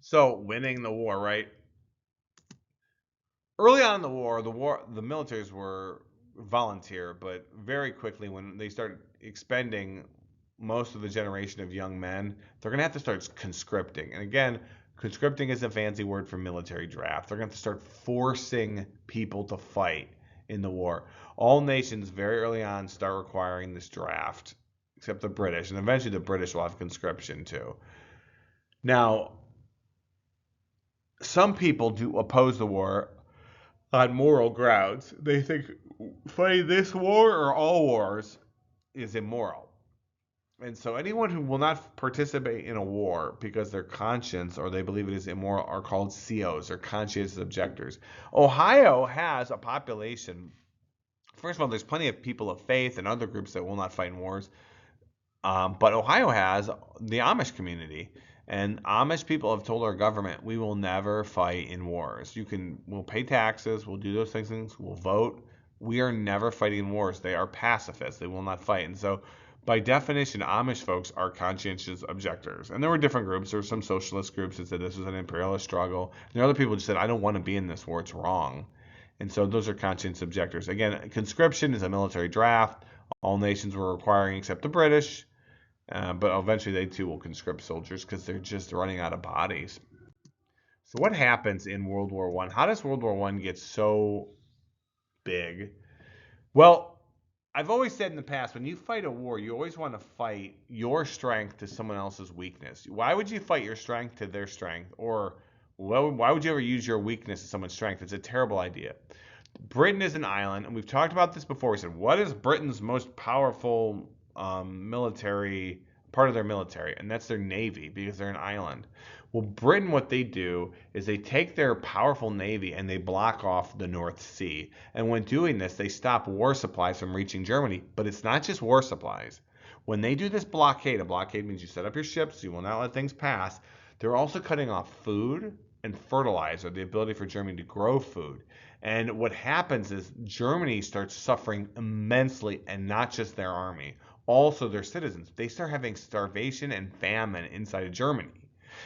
So, winning the war, right? Early on in the war, the militaries were volunteer, but very quickly when they start expending most of the generation of young men, they're going to have to start conscripting. And again, conscripting is a fancy word for military draft. They're going to have to start forcing people to fight in the war. All nations very early on start requiring this draft, except the British, and eventually the British will have conscription too. Now, some people do oppose the war on moral grounds. They think fighting this war or all wars is immoral. And so anyone who will not participate in a war because their conscience or they believe it is immoral are called COs or conscientious objectors. Ohio has a population. First of all, there's plenty of people of faith and other groups that will not fight in wars. But Ohio has the Amish community. And Amish people have told our government, we will never fight in wars. We'll pay taxes, we'll do those things, we'll vote. We are never fighting in wars. They are pacifists. They will not fight. And so by definition, Amish folks are conscientious objectors. And there were different groups. There were some socialist groups that said this was an imperialist struggle. And there are other people who said, I don't want to be in this war. It's wrong. And so those are conscientious objectors. Again, conscription is a military draft. All nations were requiring except the British. But eventually they too will conscript soldiers because they're just running out of bodies. So what happens in World War I? How does World War I get so big? Well, I've always said in the past, when you fight a war, you always want to fight your strength to someone else's weakness. Why would you fight your strength to their strength? Or why would you ever use your weakness to someone's strength? It's a terrible idea. Britain is an island, and we've talked about this before. We said, what is Britain's most powerful military part of their military? And that's their navy, because they're an island. Well, Britain, what they do is they take their powerful navy and they block off the North Sea. And when doing this, they stop war supplies from reaching Germany. But it's not just war supplies. When they do this blockade, a blockade means you set up your ships, you will not let things pass. They're also cutting off food and fertilizer, the ability for Germany to grow food. And what happens is Germany starts suffering immensely, and not just their army, also their citizens. They start having starvation and famine inside of Germany.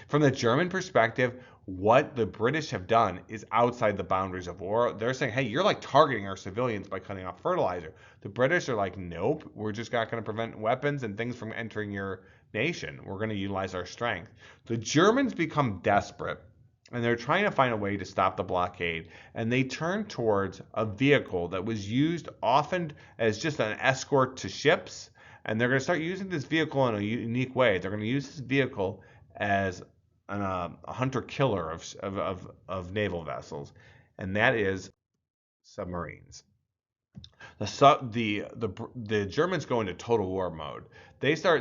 From the German perspective, what the British have done is outside the boundaries of war. They're saying, hey, you're like targeting our civilians by cutting off fertilizer. The British are like, nope, we're just not going to prevent weapons and things from entering your nation. We're going to utilize our strength. The Germans become desperate, and they're trying to find a way to stop the blockade. And they turn towards a vehicle that was used often as just an escort to ships. And they're going to start using this vehicle in a unique way. They're going to use this vehicle as a hunter-killer of naval vessels, and that is submarines. The Germans go into total war mode.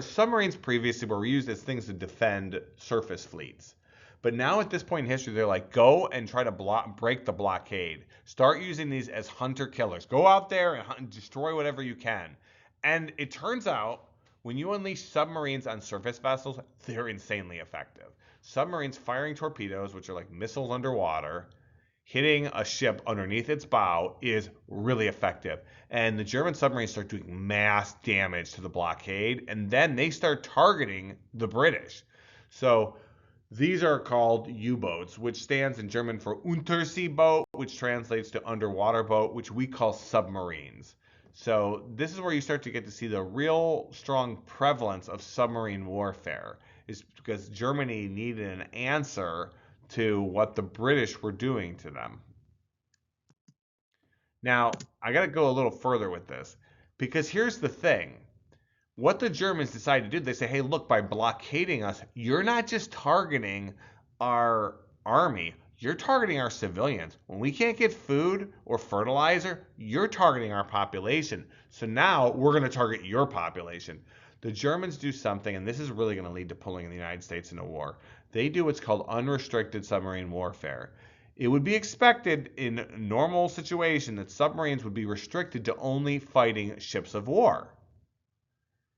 Submarines previously were used as things to defend surface fleets. But now at this point in history, they're like, go and try to break the blockade. Start using these as hunter-killers. Go out there and destroy whatever you can. And it turns out, when you unleash submarines on surface vessels, they're insanely effective. Submarines firing torpedoes, which are like missiles underwater, hitting a ship underneath its bow is really effective. And the German submarines start doing mass damage to the blockade, and then they start targeting the British. So these are called U-boats, which stands in German for Unterseeboot, which translates to underwater boat, which we call submarines. So this is where you start to get to see the real strong prevalence of submarine warfare, is because Germany needed an answer to what the British were doing to them. Now, I got to go a little further with this, because here's the thing. What the Germans decide to do, they say, hey, look, by blockading us, you're not just targeting our army, you're targeting our civilians. When we can't get food or fertilizer, you're targeting our population. So now we're going to target your population. The Germans do something, and this is really going to lead to pulling the United States into war. They do what's called unrestricted submarine warfare. It would be expected in a normal situation that submarines would be restricted to only fighting ships of war.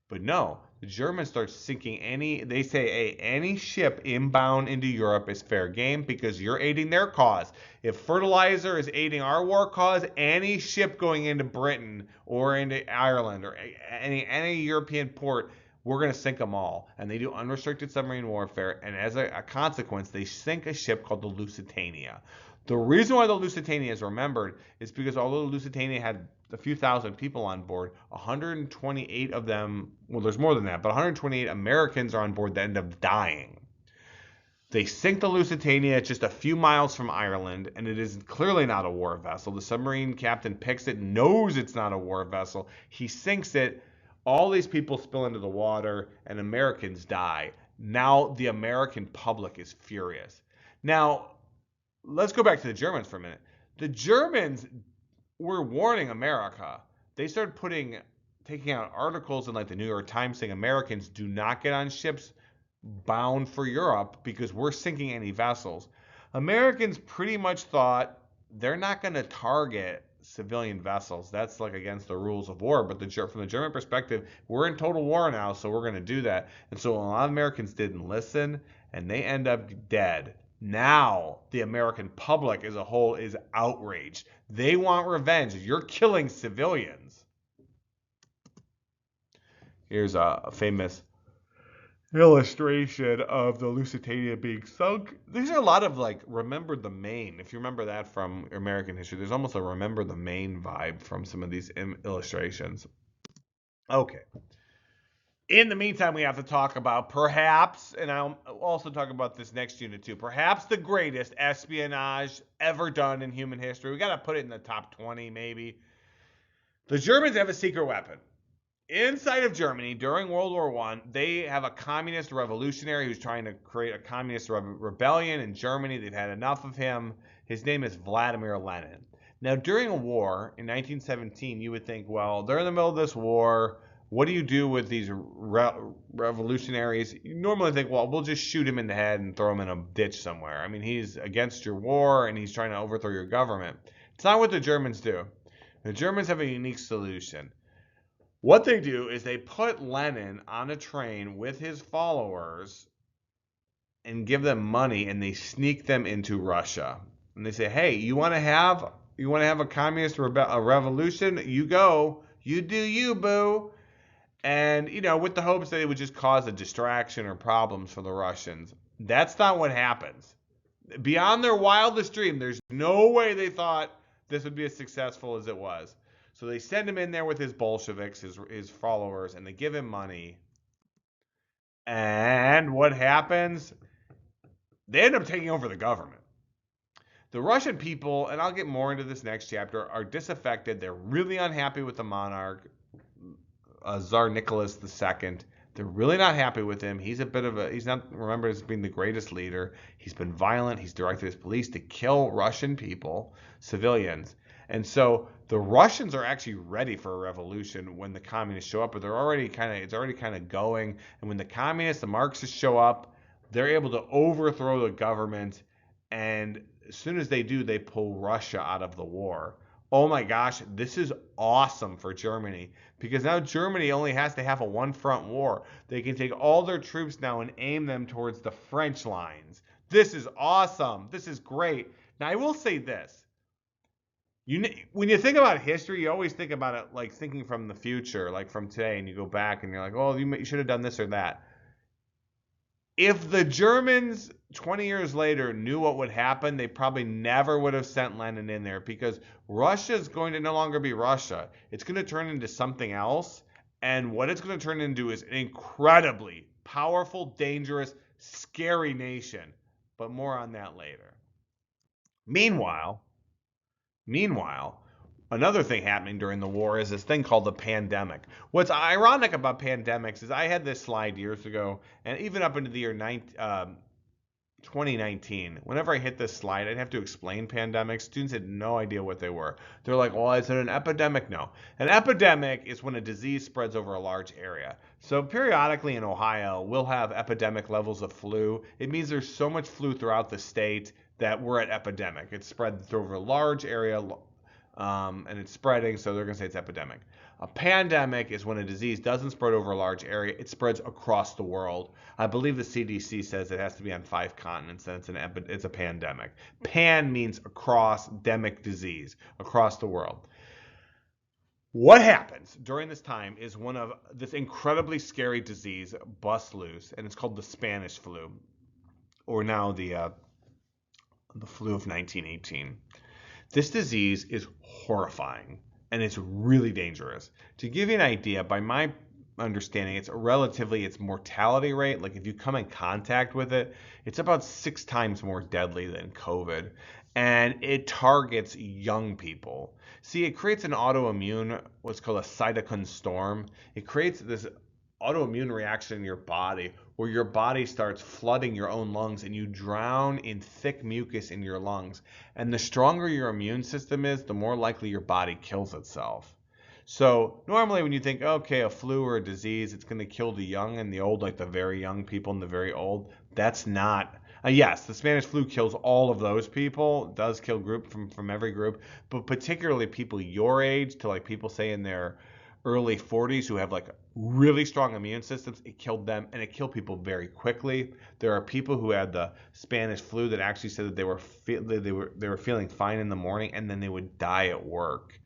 But no, the Germans start sinking they say, hey, any ship inbound into Europe is fair game because you're aiding their cause. If fertilizer is aiding our war cause, any ship going into Britain or into Ireland or any European port, we're going to sink them all. And they do unrestricted submarine warfare, and as a consequence, they sink a ship called the Lusitania. The reason why the Lusitania is remembered is because although the Lusitania had a few thousand people on board. 128 of them, well, there's more than that, but 128 Americans are on board that end up dying. They sink the Lusitania just a few miles from Ireland, and it is clearly not a war vessel. The submarine captain picks it, knows it's not a war vessel. He sinks it. All these people spill into the water, and Americans die. Now the American public is furious. Now, let's go back to the Germans for a minute. The Germans were warning America. They started taking out articles in like the New York Times saying Americans do not get on ships bound for Europe because we're sinking any vessels. Americans pretty much thought they're not going to target civilian vessels. That's like against the rules of war. But from the German perspective, we're in total war now, so we're going to do that. And so a lot of Americans didn't listen, and they end up dead. Now the American public as a whole is outraged. They want revenge. You're killing civilians. Here's a famous illustration of the Lusitania being sunk. These are a lot of like Remember the Maine. If you remember that from American history, there's almost a Remember the Maine vibe from some of these illustrations. Okay. In the meantime, we have to talk about perhaps, and I'll also talk about this next unit too, perhaps the greatest espionage ever done in human history. We got to put it in the top 20 maybe. The Germans have a secret weapon. Inside of Germany, during World War I, they have a communist revolutionary who's trying to create a communist rebellion in Germany. They've had enough of him. His name is Vladimir Lenin. Now, during a war in 1917, you would think, well, they're in the middle of this war. What do you do with these revolutionaries? You normally think, well, we'll just shoot him in the head and throw him in a ditch somewhere. I mean, he's against your war and he's trying to overthrow your government. It's not what the Germans do. The Germans have a unique solution. What they do is they put Lenin on a train with his followers and give them money, and they sneak them into Russia. And they say, "Hey, you want to have a communist revolution? You go, you do you, boo." And with the hopes that it would just cause a distraction or problems for the Russians. That's not what happens. Beyond their wildest dream, there's no way they thought this would be as successful as it was. So they send him in there with his Bolsheviks, his followers, and they give him money. And what happens? They end up taking over the government. The Russian people, and I'll get more into this next chapter, are disaffected. They're really unhappy with the monarch, Tsar Nicholas II. They're really not happy with him. He's not remembered as being the greatest leader. He's been violent. He's directed his police to kill Russian people, civilians. And so the Russians are actually ready for a revolution when the communists show up, but it's already kind of going. And when the communists, the Marxists show up, they're able to overthrow the government. And as soon as they do, they pull Russia out of the war. Oh my gosh, this is awesome for Germany because now Germany only has to have a one-front war. They can take all their troops now and aim them towards the French lines. This is awesome. This is great. Now, I will say this. When you think about history, you always think about it like thinking from the future, like from today, and you go back and you're like, oh, you should have done this or that. If the Germans 20 years later knew what would happen, they probably never would have sent Lenin in there because Russia is going to no longer be Russia. It's going to turn into something else. And what it's going to turn into is an incredibly powerful, dangerous, scary nation. But more on that later. Meanwhile, another thing happening during the war is this thing called the pandemic. What's ironic about pandemics is I had this slide years ago, and even up into the year 2019, whenever I hit this slide, I'd have to explain pandemics. Students had no idea what they were. They're like, well, is it an epidemic? No. An epidemic is when a disease spreads over a large area. So periodically in Ohio, we'll have epidemic levels of flu. It means there's so much flu throughout the state that we're at epidemic. It's spread over a large area, and it's spreading, so they're going to say it's epidemic. A pandemic is when a disease doesn't spread over a large area, it spreads across the world. I believe the CDC says it has to be on 5 continents, and it's a pandemic. Pan means across, demic disease, across the world. What happens during this time is this incredibly scary disease busts loose, and it's called the Spanish flu, or now the flu of 1918. This disease is horrifying. and it's really dangerous. To give you an idea, by my understanding, its mortality rate, like if you come in contact with it, it's about 6 times more deadly than COVID, and it targets young people. See, it creates an autoimmune, what's called a cytokine storm. It creates this autoimmune reaction in your body where your body starts flooding your own lungs and you drown in thick mucus in your lungs. And the stronger your immune system is, the more likely your body kills itself. So normally when you think, okay, a flu or a disease, it's going to kill the young and the old, like the very young people and the very old. That's not. Yes, the Spanish flu kills all of those people. It does kill from every group, but particularly people your age to like people say in their early 40s who have like really strong immune systems. It killed them, and it killed people very quickly. There are people who had the Spanish flu that actually said that they were feeling fine in the morning, and then they would die at work.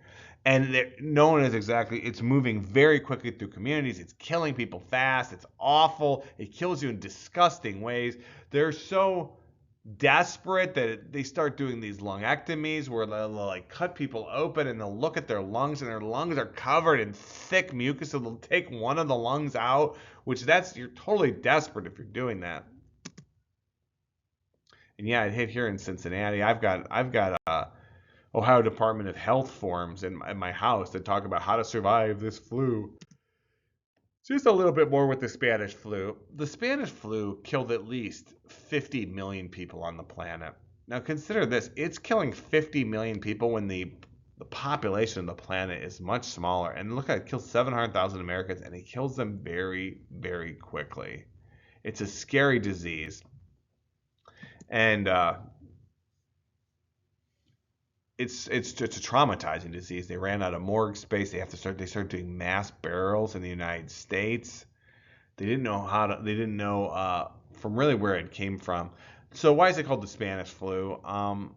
And no one is exactly, it's moving very quickly through communities. It's killing people fast. It's awful. It kills you in disgusting ways. They're so desperate that they start doing these lungectomies where they'll like cut people open and they'll look at their lungs, and their lungs are covered in thick mucus. So they'll take one of the lungs out, you're totally desperate if you're doing that. And yeah, it hit here in Cincinnati. I've got Ohio Department of Health forms in my house that talk about how to survive this flu. Just a little bit more with the Spanish flu. The Spanish flu killed at least 50 million people on the planet. Now consider this, it's killing 50 million people when the population of the planet is much smaller. And look at it, kills 700,000 Americans, and it kills them very, very quickly. It's a scary disease. And it's a traumatizing disease. They ran out of morgue space. They started doing mass burials in the United States. They didn't know from really where it came from. So why is it called the Spanish flu? I've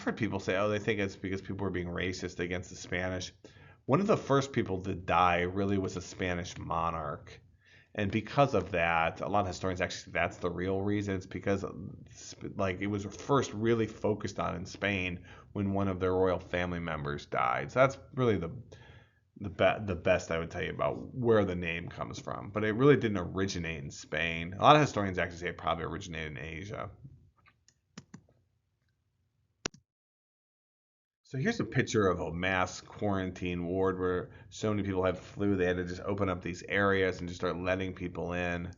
heard people say, they think it's because people were being racist against the Spanish. One of the first people to die really was a Spanish monarch. And because of that, a lot of historians actually say that's the real reason. It's because like it was first really focused on in Spain when one of their royal family members died. So that's really the best I would tell you about where the name comes from. But it really didn't originate in Spain. A lot of historians actually say it probably originated in Asia. So here's a picture of a mass quarantine ward where so many people had flu, they had to just open up these areas and just start letting people in.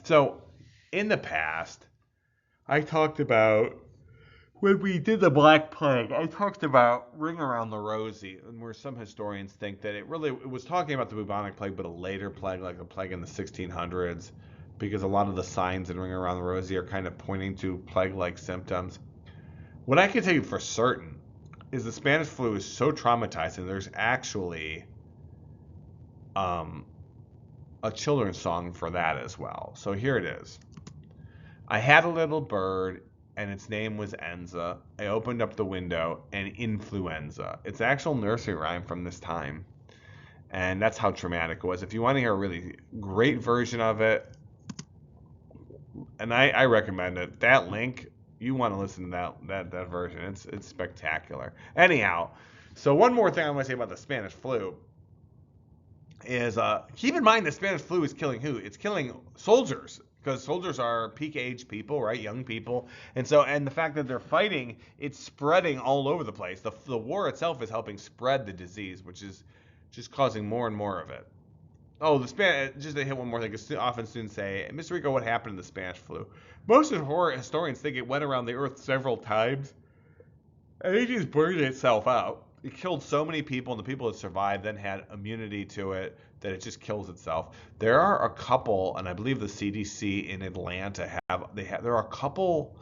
So in the past, I talked about, when we did the Black Plague, I talked about Ring Around the Rosie, and where some historians think that it was talking about the bubonic plague, but a later plague, like a plague in the 1600s, because a lot of the signs in Ring Around the Rosie are kind of pointing to plague-like symptoms. What I can tell you for certain is the Spanish flu is so traumatizing. There's actually a children's song for that as well. So here it is. I had a little bird, and its name was Enza. I opened up the window, and influenza. It's an actual nursery rhyme from this time. And that's how traumatic it was. If you want to hear a really great version of it, and I recommend it, that link, you want to listen to that version. It's spectacular. Anyhow, so one more thing I want to say about the Spanish flu is keep in mind the Spanish flu is killing who? It's killing soldiers, because soldiers are peak age people, right? Young people. And the fact that they're fighting, it's spreading all over the place. The war itself is helping spread the disease, which is just causing more and more of it. Oh, just to hit one more thing, because often students say, Mr. Rico, what happened to the Spanish flu? Most historians think it went around the earth several times, and it just burned itself out. It killed so many people, and the people that survived then had immunity to it, that it just kills itself. There are a couple, and I believe the CDC in Atlanta there are a couple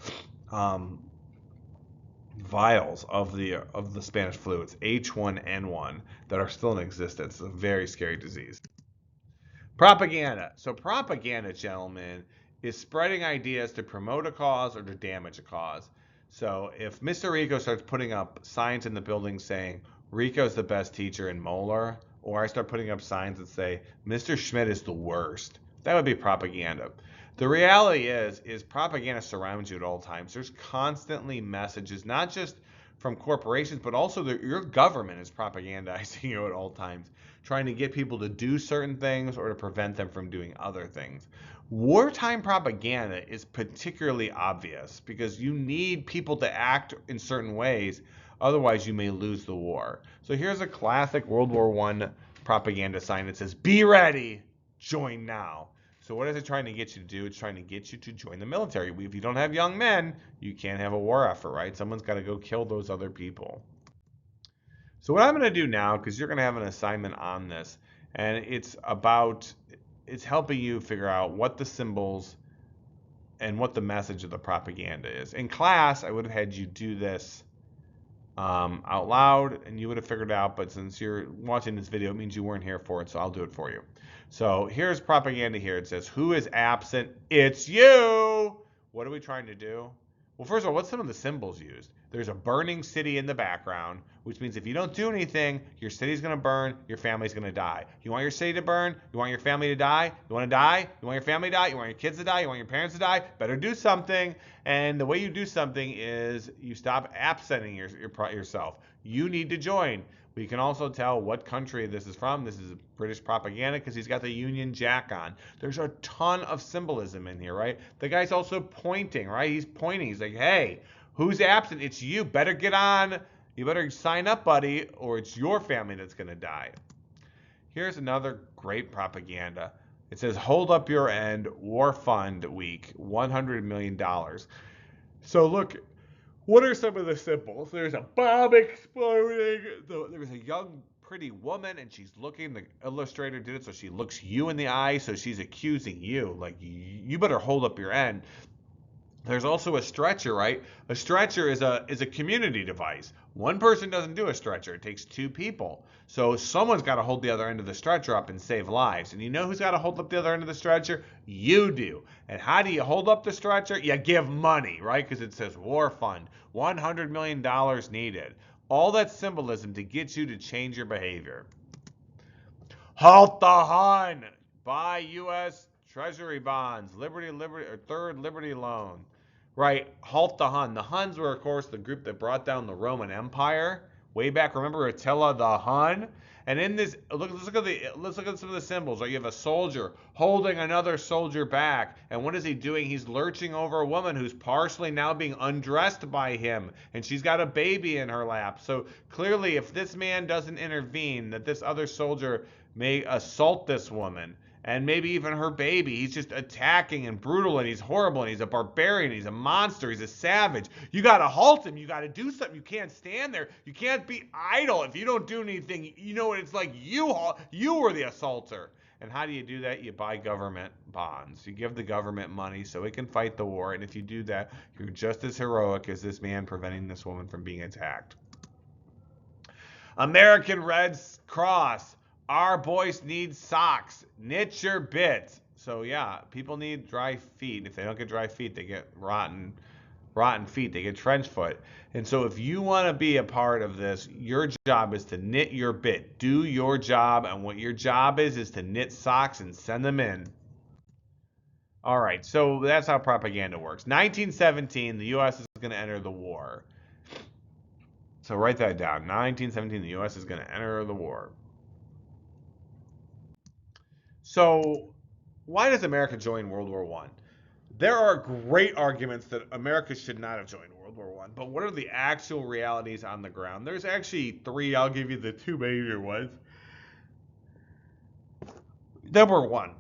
vials of the Spanish flu. It's H1N1 that are still in existence. It's a very scary disease. Propaganda. So propaganda, gentlemen, is spreading ideas to promote a cause or to damage a cause. So if Mr. Rico starts putting up signs in the building saying Rico's the best teacher in Moeller, or I start putting up signs that say Mr. Schmidt is the worst, that would be propaganda. The reality is propaganda surrounds you at all times. There's constantly messages, not just from corporations, but also your government is propagandizing you at all times, trying to get people to do certain things or to prevent them from doing other things. Wartime propaganda is particularly obvious because you need people to act in certain ways, otherwise you may lose the war. So here's a classic World War I propaganda sign that says, "Be ready, join now." So what is it trying to get you to do? It's trying to get you to join the military. If you don't have young men, you can't have a war effort, right? Someone's got to go kill those other people. So what I'm going to do now, because you're going to have an assignment on this, and it's helping you figure out what the symbols and what the message of the propaganda is. In class, I would have had you do this out loud, and you would have figured it out, but since you're watching this video, it means you weren't here for it, so I'll do it for you. So here's propaganda here. It says, "Who is absent? It's you." What are we trying to do? Well, first of all, what's some of the symbols used? There's a burning city in the background, which means if you don't do anything, your city's going to burn, your family's going to die. You want your city to burn? You want your family to die? You want to die? You want your family to die? You want your kids to die? You want your parents to die? Better do something. And the way you do something is you stop absenting yourself. You need to join. We can also tell what country this is from. This is British propaganda because he's got the Union Jack on. There's a ton of symbolism in here, right? The guy's also pointing, right? He's pointing. He's like, "Hey, who's absent? It's you. Better get on. You better sign up, buddy, or it's your family that's going to die." Here's another great propaganda. It says, "Hold up your end, War Fund Week, $100 million. So look, what are some of the symbols? There's a bomb exploding. There's a young, pretty woman, and she's looking. The illustrator did it so she looks you in the eye, so she's accusing you. Like, you better hold up your end. There's also a stretcher, right? A stretcher is a community device. One person doesn't do a stretcher. It takes two people. So someone's got to hold the other end of the stretcher up and save lives. And you know who's got to hold up the other end of the stretcher? You do. And how do you hold up the stretcher? You give money, right? Because it says War Fund. $100 million needed. All that symbolism to get you to change your behavior. Halt the Hun. Buy U.S. Treasury bonds. Liberty, or Third Liberty Loan. Right, halt the Hun. The Huns were, of course, the group that brought down the Roman Empire way back. Remember Attila the Hun? And in this, let's look at some of the symbols. Right, you have a soldier holding another soldier back, and what is he doing? He's lurching over a woman who's partially now being undressed by him, and she's got a baby in her lap. So clearly, if this man doesn't intervene, that this other soldier may assault this woman. And maybe even her baby. He's just attacking and brutal, and he's horrible, and he's a barbarian, he's a monster, he's a savage. You got to halt him. You got to do something. You can't stand there. You can't be idle. If you don't do anything, you know what it's like. You were the assaulter. And how do you do that? You buy government bonds. You give the government money so it can fight the war. And if you do that, you're just as heroic as this man preventing this woman from being attacked. American Red Cross. Our boys need socks. Knit your bits. So yeah, people need dry feet. If they don't get dry feet, they get rotten feet. They get trench foot. And so if you want to be a part of this, your job is to knit your bit. Do your job, and what your job is to knit socks and send them in. All right, so that's how propaganda works. 1917, the U.S. is going to enter the war. So write that down. 1917, the U.S. is going to enter the war. So why does America join World War I? There are great arguments that America should not have joined World War I, but what are the actual realities on the ground? There's actually three. I'll give you the two major ones. Number one,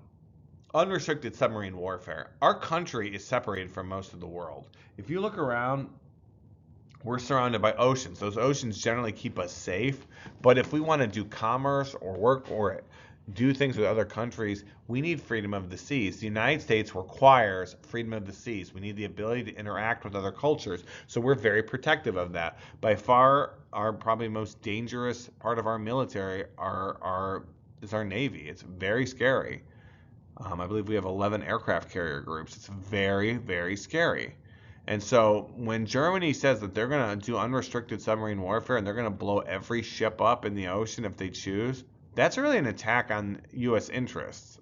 unrestricted submarine warfare. Our country is separated from most of the world. If you look around, we're surrounded by oceans. Those oceans generally keep us safe, but if we want to do commerce or work or do things with other countries, we need freedom of the seas. The United States requires freedom of the seas. We need the ability to interact with other cultures, so we're very protective of that. By far, our probably most dangerous part of our military is our Navy. It's very scary. I believe we have 11 aircraft carrier groups. It's very, very scary. And so when Germany says that they're going to do unrestricted submarine warfare and they're going to blow every ship up in the ocean if they choose, that's really an attack on U.S. interests.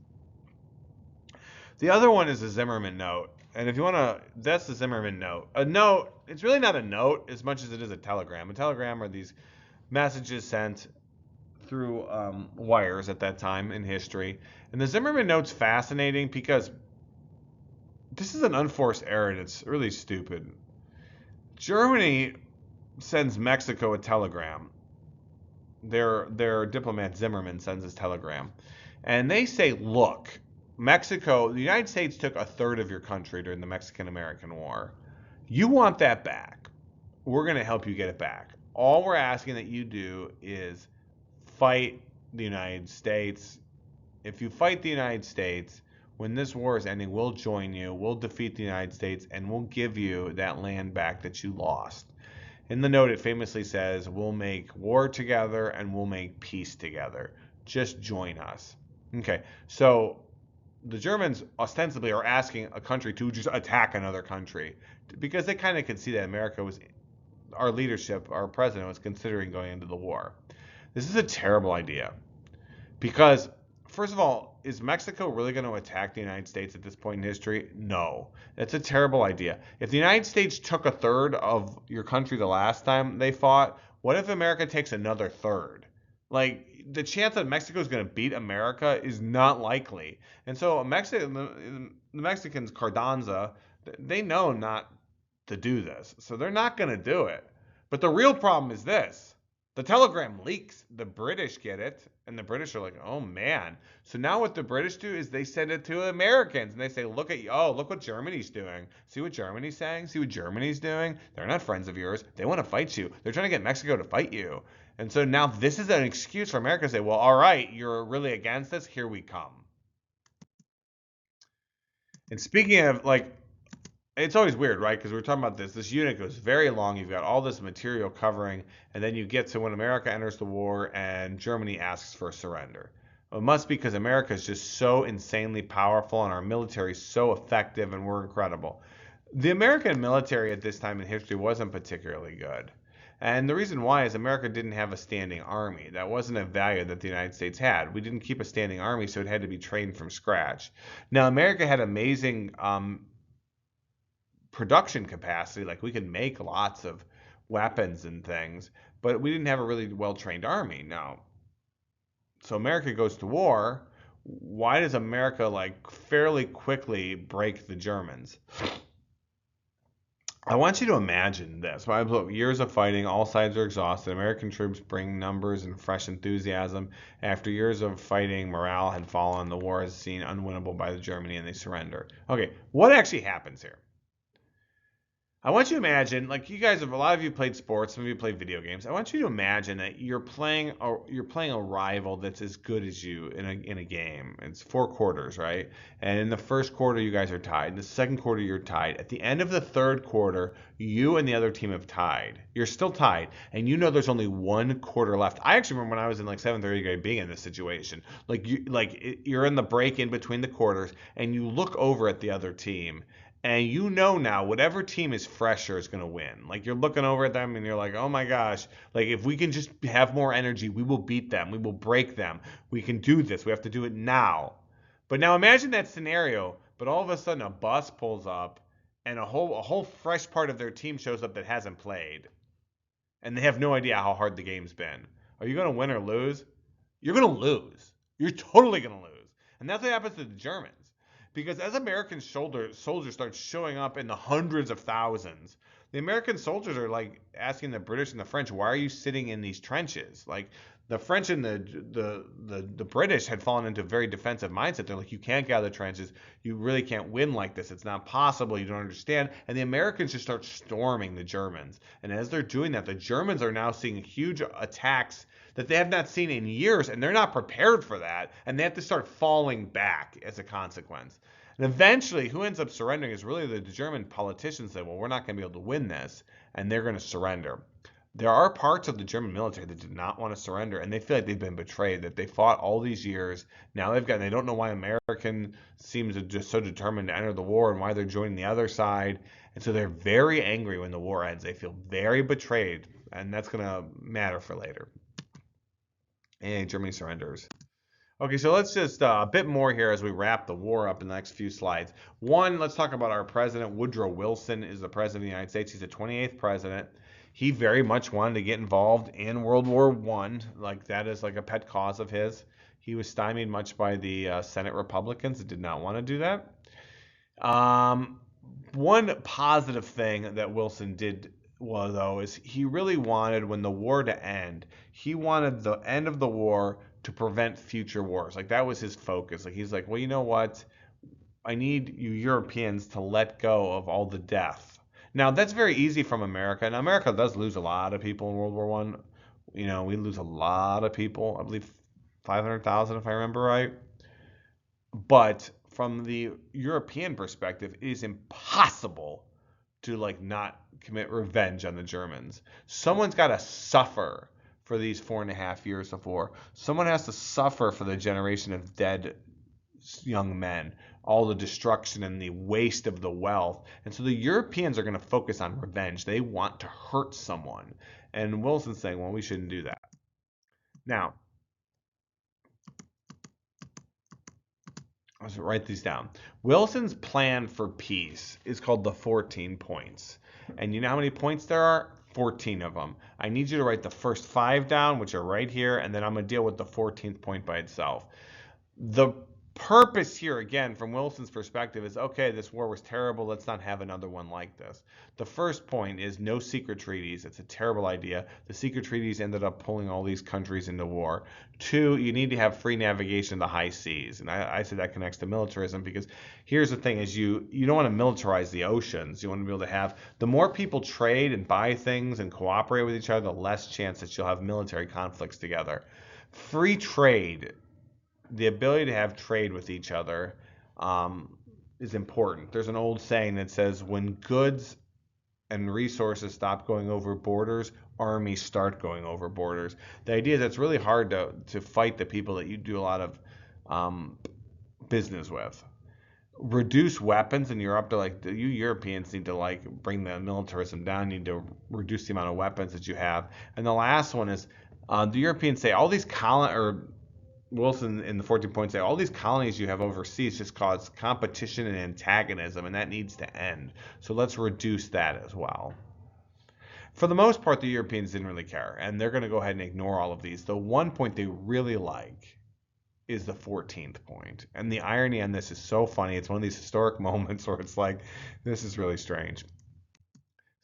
The other one is a Zimmerman note. And if you want to, that's the Zimmerman note. A note, it's really not a note as much as it is a telegram. A telegram are these messages sent through wires at that time in history. And the Zimmerman note's fascinating because this is an unforced error and it's really stupid. Germany sends Mexico a telegram. Their diplomat Zimmerman sends his telegram. And they say, look, Mexico, the United States took a third of your country during the Mexican-American War. You want that back. We're going to help you get it back. All we're asking that you do is fight the United States. If you fight the United States, when this war is ending, we'll join you, we'll defeat the United States, and we'll give you that land back that you lost. In the note, it famously says, we'll make war together and we'll make peace together. Just join us. Okay, so the Germans ostensibly are asking a country to just attack another country because they kind of could see that America was, our leadership, our president was considering going into the war. This is a terrible idea because, first of all, is Mexico really going to attack the United States at this point in history? No. That's a terrible idea. If the United States took a third of your country the last time they fought, what if America takes another third? Like, the chance that Mexico is going to beat America is not likely. And so the Mexicans, Carranza, they know not to do this. So they're not going to do it. But the real problem is this. The telegram leaks. The British get it, and the British are like, oh man. So now what the British do is they send it to Americans, and they say, look what Germany's doing. See what Germany's saying? See what Germany's doing? They're not friends of yours. They want to fight you. They're trying to get Mexico to fight you. And so now this is an excuse for America to say, well, all right, you're really against this. Here we come. And speaking of, like, it's always weird, right? Because we're talking about this unit goes very long. You've got all this material covering, and then you get to when America enters the war and Germany asks for surrender. Well, it must be because America is just so insanely powerful and our military is so effective and we're incredible. The American military at this time in history wasn't particularly good. And the reason why is America didn't have a standing army. That wasn't a value that the United States had. We didn't keep a standing army, so it had to be trained from scratch. Now, America had amazing production capacity, like we could make lots of weapons and things, but we didn't have a really well-trained army. Now, so America goes to war. Why does America like fairly quickly break the Germans? I want you to imagine this. Years of fighting, all sides are exhausted. American troops bring numbers and fresh enthusiasm. After years of fighting, morale had fallen. The war is seen unwinnable by the Germany, and they surrender. Okay, what actually happens here? I want you to imagine, like you guys have, a lot of you played sports, some of you played video games. I want you to imagine that you're playing a rival that's as good as you in a game. It's 4 quarters, right? And in the first quarter, you guys are tied. In the second quarter, you're tied. At the end of the third quarter, you and the other team have tied. You're still tied, and you know there's only 1 quarter left. I actually remember when I was in like 7th or 8th grade being in this situation. You're in the break in between the quarters, and you look over at the other team. And you know now, whatever team is fresher is going to win. Like, you're looking over at them and you're like, oh my gosh, like, if we can just have more energy, we will beat them. We will break them. We can do this. We have to do it now. But now imagine that scenario, but all of a sudden a bus pulls up and a whole fresh part of their team shows up that hasn't played. And they have no idea how hard the game's been. Are you going to win or lose? You're going to lose. You're totally going to lose. And that's what happens to the Germans. Because as American soldiers start showing up in the hundreds of thousands, the American soldiers are like asking the British and the French, why are you sitting in these trenches? Like the French and the British had fallen into a very defensive mindset. They're like, you can't get out of the trenches. You really can't win like this. It's not possible. You don't understand. And the Americans just start storming the Germans. And as they're doing that, the Germans are now seeing huge attacks that they have not seen in years, and they're not prepared for that, and they have to start falling back as a consequence. And eventually, who ends up surrendering is really the German politicians say, well, we're not going to be able to win this, and they're going to surrender. There are parts of the German military that did not want to surrender, and they feel like they've been betrayed, that they fought all these years. Now they don't know why American seems just so determined to enter the war and why they're joining the other side. And so they're very angry when the war ends. They feel very betrayed, and that's going to matter for later. And Germany surrenders. Okay, so let's just a bit more here as we wrap the war up in the next few slides. One, let's talk about our president. Woodrow Wilson is the president of the United States. He's the 28th president. He very much wanted to get involved in World War I. Like that is like a pet cause of his. He was stymied much by the Senate Republicans that did not want to do that. One positive thing that Wilson did though is he really wanted when the war to end. He wanted the end of the war to prevent future wars. Like that was his focus. Like he's like, well, you know what? I need you Europeans to let go of all the death. Now that's very easy from America, and America does lose a lot of people in World War One. You know, we lose a lot of people. I believe 500,000 if I remember right. But from the European perspective, it is impossible to like not commit revenge on the Germans. Someone's got to suffer for these 4.5 years of war. Someone has to suffer for the generation of dead young men, all the destruction and the waste of the wealth. And so the Europeans are going to focus on revenge. They want to hurt someone. And Wilson's saying, well, we shouldn't do that. Now, let's write these down. Wilson's plan for peace is called the 14 points. And you know how many points there are? 14 of them. I need you to write the first 5 down, which are right here, and then I'm going to deal with the 14th point by itself. The purpose here, again, from Wilson's perspective, is okay, this war was terrible. Let's not have another one like this. The first point is no secret treaties. It's a terrible idea. The secret treaties ended up pulling all these countries into war. 2, you need to have free navigation of the high seas. And I say that connects to militarism because here's the thing is you don't want to militarize the oceans. You want to be able to have, the more people trade and buy things and cooperate with each other, the less chance that you'll have military conflicts together. Free trade, the ability to have trade with each other is important. There's an old saying that says, when goods and resources stop going over borders, armies start going over borders. The idea is that it's really hard to fight the people that you do a lot of business with. Reduce weapons, and you're up to like, you Europeans need to like bring the militarism down. You need to reduce the amount of weapons that you have. And the last one is the Europeans say all these Wilson in the 14 points say all these colonies you have overseas just cause competition and antagonism, and that needs to end. So let's reduce that as well. For the most part, the Europeans didn't really care, and they're going to go ahead and ignore all of these. The one point they really like is the 14th point. And the irony on this is so funny. It's one of these historic moments where it's like, this is really strange.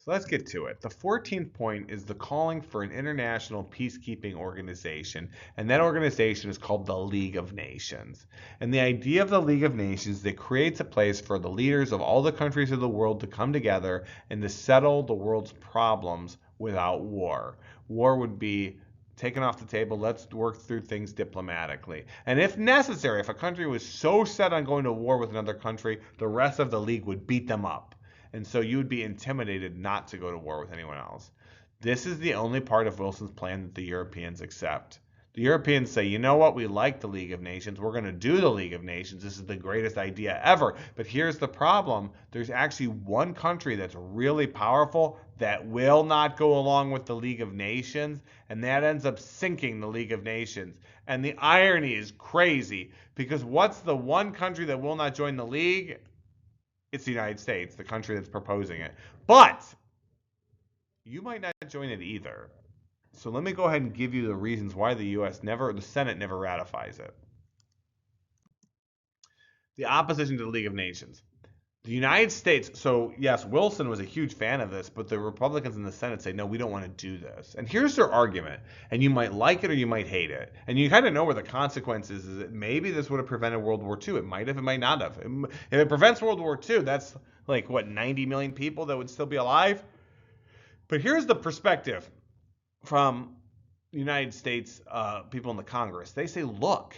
So let's get to it. The 14th point is the calling for an international peacekeeping organization, and that organization is called the League of Nations. And the idea of the League of Nations is that it creates a place for the leaders of all the countries of the world to come together and to settle the world's problems without war. War would be taken off the table. Let's work through things diplomatically. And if necessary, if a country was so set on going to war with another country, the rest of the league would beat them up. And so you would be intimidated not to go to war with anyone else. This is the only part of Wilson's plan that the Europeans accept. The Europeans say, you know what, we like the League of Nations. We're going to do the League of Nations. This is the greatest idea ever. But here's the problem. There's actually one country that's really powerful that will not go along with the League of Nations, and that ends up sinking the League of Nations. And the irony is crazy, because what's the one country that will not join the League? It's the United States, the country that's proposing it. But you might not join it either. So let me go ahead and give you the reasons why the Senate never ratifies it. The opposition to the League of Nations. The United States, so yes, Wilson was a huge fan of this, but the Republicans in the Senate say, no, we don't want to do this. And here's their argument, and you might like it or you might hate it. And you kind of know where the consequences is that maybe this would have prevented World War II. It might have, it might not have. If it prevents World War II, that's like, 90 million people that would still be alive? But here's the perspective from the United States people in the Congress. They say, look,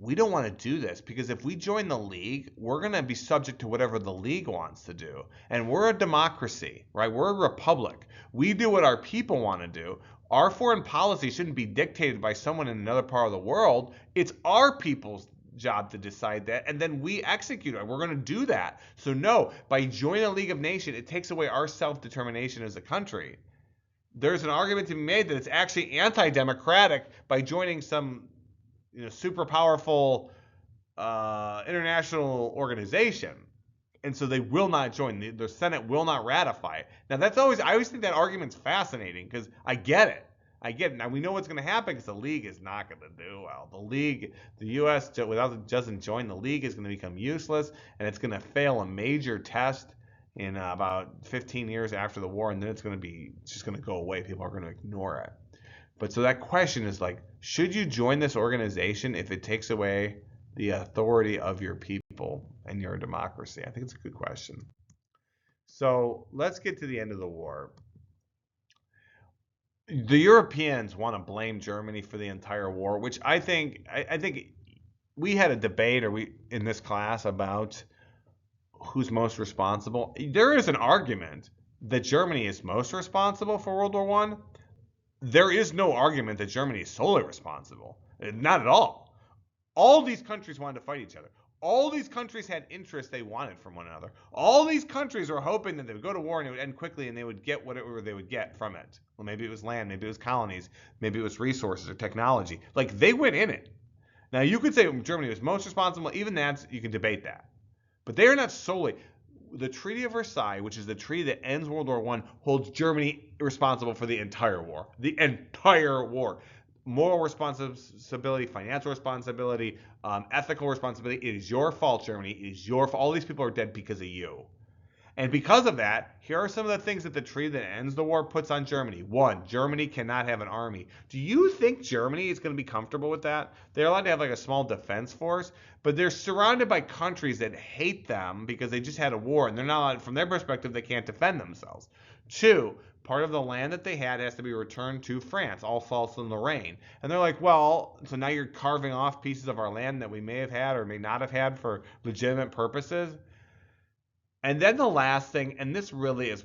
we don't want to do this because if we join the League, we're going to be subject to whatever the League wants to do. And we're a democracy, right? We're a republic. We do what our people want to do. Our foreign policy shouldn't be dictated by someone in another part of the world. It's our people's job to decide that, and then we execute it. We're going to do that. So no, by joining the League of Nations, it takes away our self-determination as a country. There's an argument to be made that it's actually anti-democratic by joining some super powerful international organization, and so they will not join. The Senate will not ratify it. Now I always think that argument's fascinating because I get it. I get it. Now we know what's going to happen because the league is not going to do well. The U.S. doesn't join the league is going to become useless, and it's going to fail a major test in about 15 years after the war, and then it's just going to go away. People are going to ignore it. But so that question is like, should you join this organization if it takes away the authority of your people and your democracy? I think it's a good question. So let's get to the end of the war. The Europeans want to blame Germany for the entire war, which I think we had a debate in this class about who's most responsible. There is an argument that Germany is most responsible for World War I. There is no argument that Germany is solely responsible. Not at all. All these countries wanted to fight each other. All these countries had interests they wanted from one another. All these countries were hoping that they would go to war and it would end quickly and they would get whatever they would get from it. Well, maybe it was land, maybe it was colonies, maybe it was resources or technology. Like, they went in it. Now, you could say Germany was most responsible. Even that, you can debate that. But they are not solely. The Treaty of Versailles, which is the treaty that ends World War I, holds Germany responsible for the entire war. The entire war. Moral responsibility, financial responsibility, ethical responsibility. It is your fault, Germany. It is your fault. All these people are dead because of you. And because of that, here are some of the things that the treaty that ends the war puts on Germany. One, Germany cannot have an army. Do you think Germany is going to be comfortable with that? They're allowed to have like a small defense force, but they're surrounded by countries that hate them because they just had a war, and they're not allowed, from their perspective, they can't defend themselves. Two, part of the land that they had has to be returned to France, Alsace and Lorraine. And they're like, well, so now you're carving off pieces of our land that we may have had or may not have had for legitimate purposes. And then the last thing, and this really is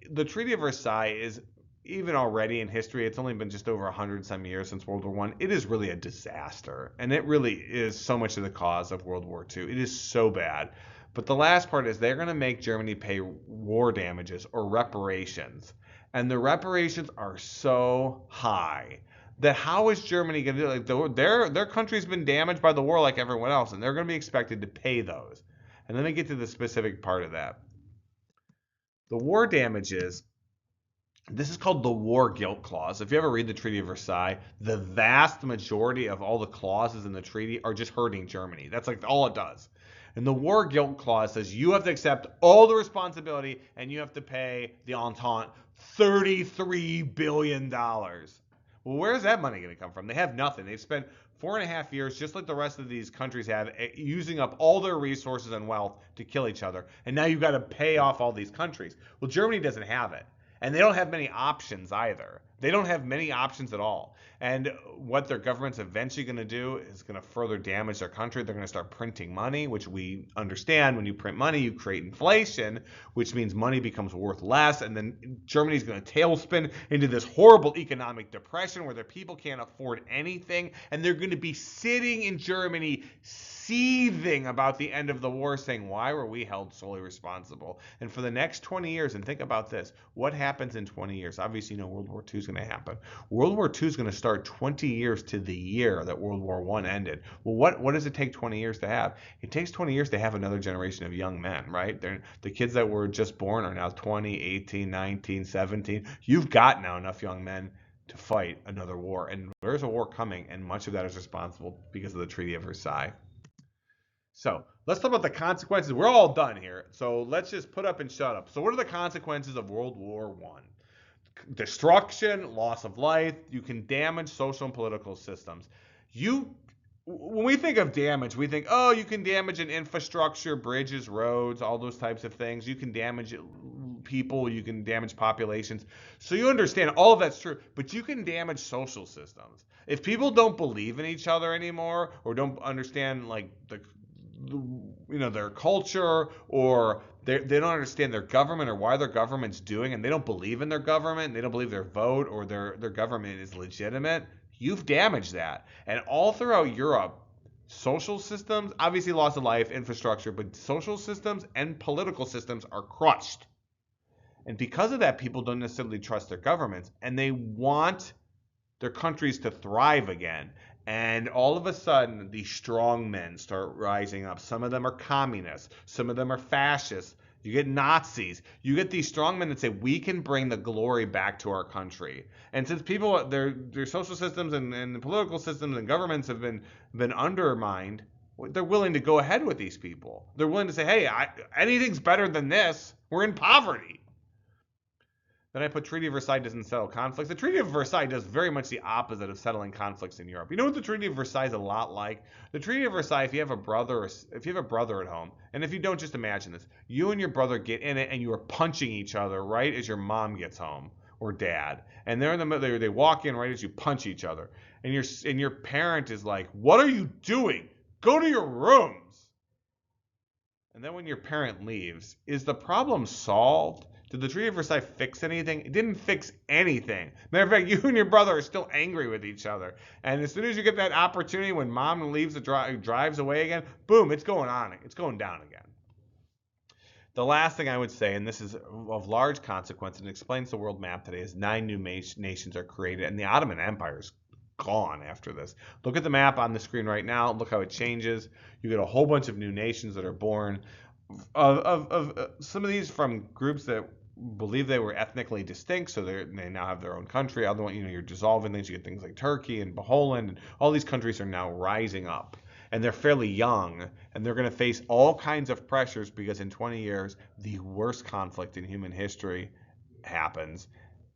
the Treaty of Versailles is, even already in history, it's only been just over 100 some years since World War I. It is really a disaster. And it really is so much of the cause of World War II. It is so bad. But the last part is they're going to make Germany pay war damages or reparations. And the reparations are so high that how is Germany going to do it? Like, their country's been damaged by the war like everyone else, and they're going to be expected to pay those. And let me get to the specific part of that. The war damages, this is called the war guilt clause. If you ever read the Treaty of Versailles, the vast majority of all the clauses in the treaty are just hurting Germany. That's like all it does. And the war guilt clause says you have to accept all the responsibility and you have to pay the Entente $33 billion. Well, where's that money going to come from? They have nothing. They've spent 4.5 years, just like the rest of these countries have, using up all their resources and wealth to kill each other. And now you've got to pay off all these countries. Well, Germany doesn't have it. And they don't have many options either. They don't have many options at all. And what their government's eventually going to do is going to further damage their country. They're going to start printing money, which we understand. When you print money, you create inflation, which means money becomes worth less. And then Germany's going to tailspin into this horrible economic depression where their people can't afford anything. And they're going to be sitting in Germany seething about the end of the war, saying, why were we held solely responsible? And for the next 20 years, and think about this, what happens in 20 years? Obviously, World War II is going to happen. World War II is going to start 20 years to the year that World War I ended. Well, what does it take 20 years to have? It takes 20 years to have another generation of young men, right? The kids that were just born are now 20, 18, 19, 17. You've got now enough young men to fight another war. And there's a war coming, and much of that is responsible because of the Treaty of Versailles. So let's talk about the consequences. We're all done here. So let's just put up and shut up. So what are the consequences of World War I? Destruction, loss of life. You can damage social and political systems. When we think of damage, we think, oh, you can damage an infrastructure, bridges, roads, all those types of things. You can damage people. You can damage populations. So you understand all of that's true, but you can damage social systems. If people don't believe in each other anymore or don't understand like their culture, or they don't understand their government or why their government's doing, and they don't believe in their government, and they don't believe their vote or their government is legitimate, you've damaged that. And all throughout Europe, social systems, obviously loss of life, infrastructure, but social systems and political systems are crushed. And because of that, people don't necessarily trust their governments, and they want their countries to thrive again. And all of a sudden, these strong men start rising up. Some of them are communists. Some of them are fascists. You get Nazis. You get these strong men that say, we can bring the glory back to our country. And since people, their social systems and political systems and governments have been undermined, they're willing to go ahead with these people. They're willing to say, hey, anything's better than this. We're in poverty. Then I put Treaty of Versailles doesn't settle conflicts. The Treaty of Versailles does very much the opposite of settling conflicts in Europe. You know what the Treaty of Versailles is a lot like? The Treaty of Versailles, if you have a brother at home, and if you don't, just imagine this: you and your brother get in it, and you are punching each other right as your mom gets home or dad, and they're in the middle. They walk in right as you punch each other, and your parent is like, "What are you doing? Go to your rooms." And then when your parent leaves, is the problem solved? Did the Treaty of Versailles fix anything? It didn't fix anything. Matter of fact, you and your brother are still angry with each other. And as soon as you get that opportunity when mom leaves drives away again, boom, it's going on. It's going down again. The last thing I would say, and this is of large consequence and explains the world map today, is 9 new nations are created, and the Ottoman Empire is gone after this. Look at the map on the screen right now. Look how it changes. You get a whole bunch of new nations that are born. Of some of these from groups that believe they were ethnically distinct, so they now have their own country. Other one, you're dissolving things. You get things like Turkey and Poland, and all these countries are now rising up, and they're fairly young, and they're going to face all kinds of pressures because in 20 years, the worst conflict in human history happens,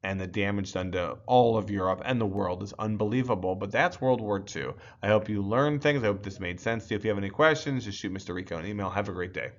and the damage done to all of Europe and the world is unbelievable. But that's World War II. I hope you learned things. I hope this made sense to you. If you have any questions, just shoot Mr. Rico an email. Have a great day.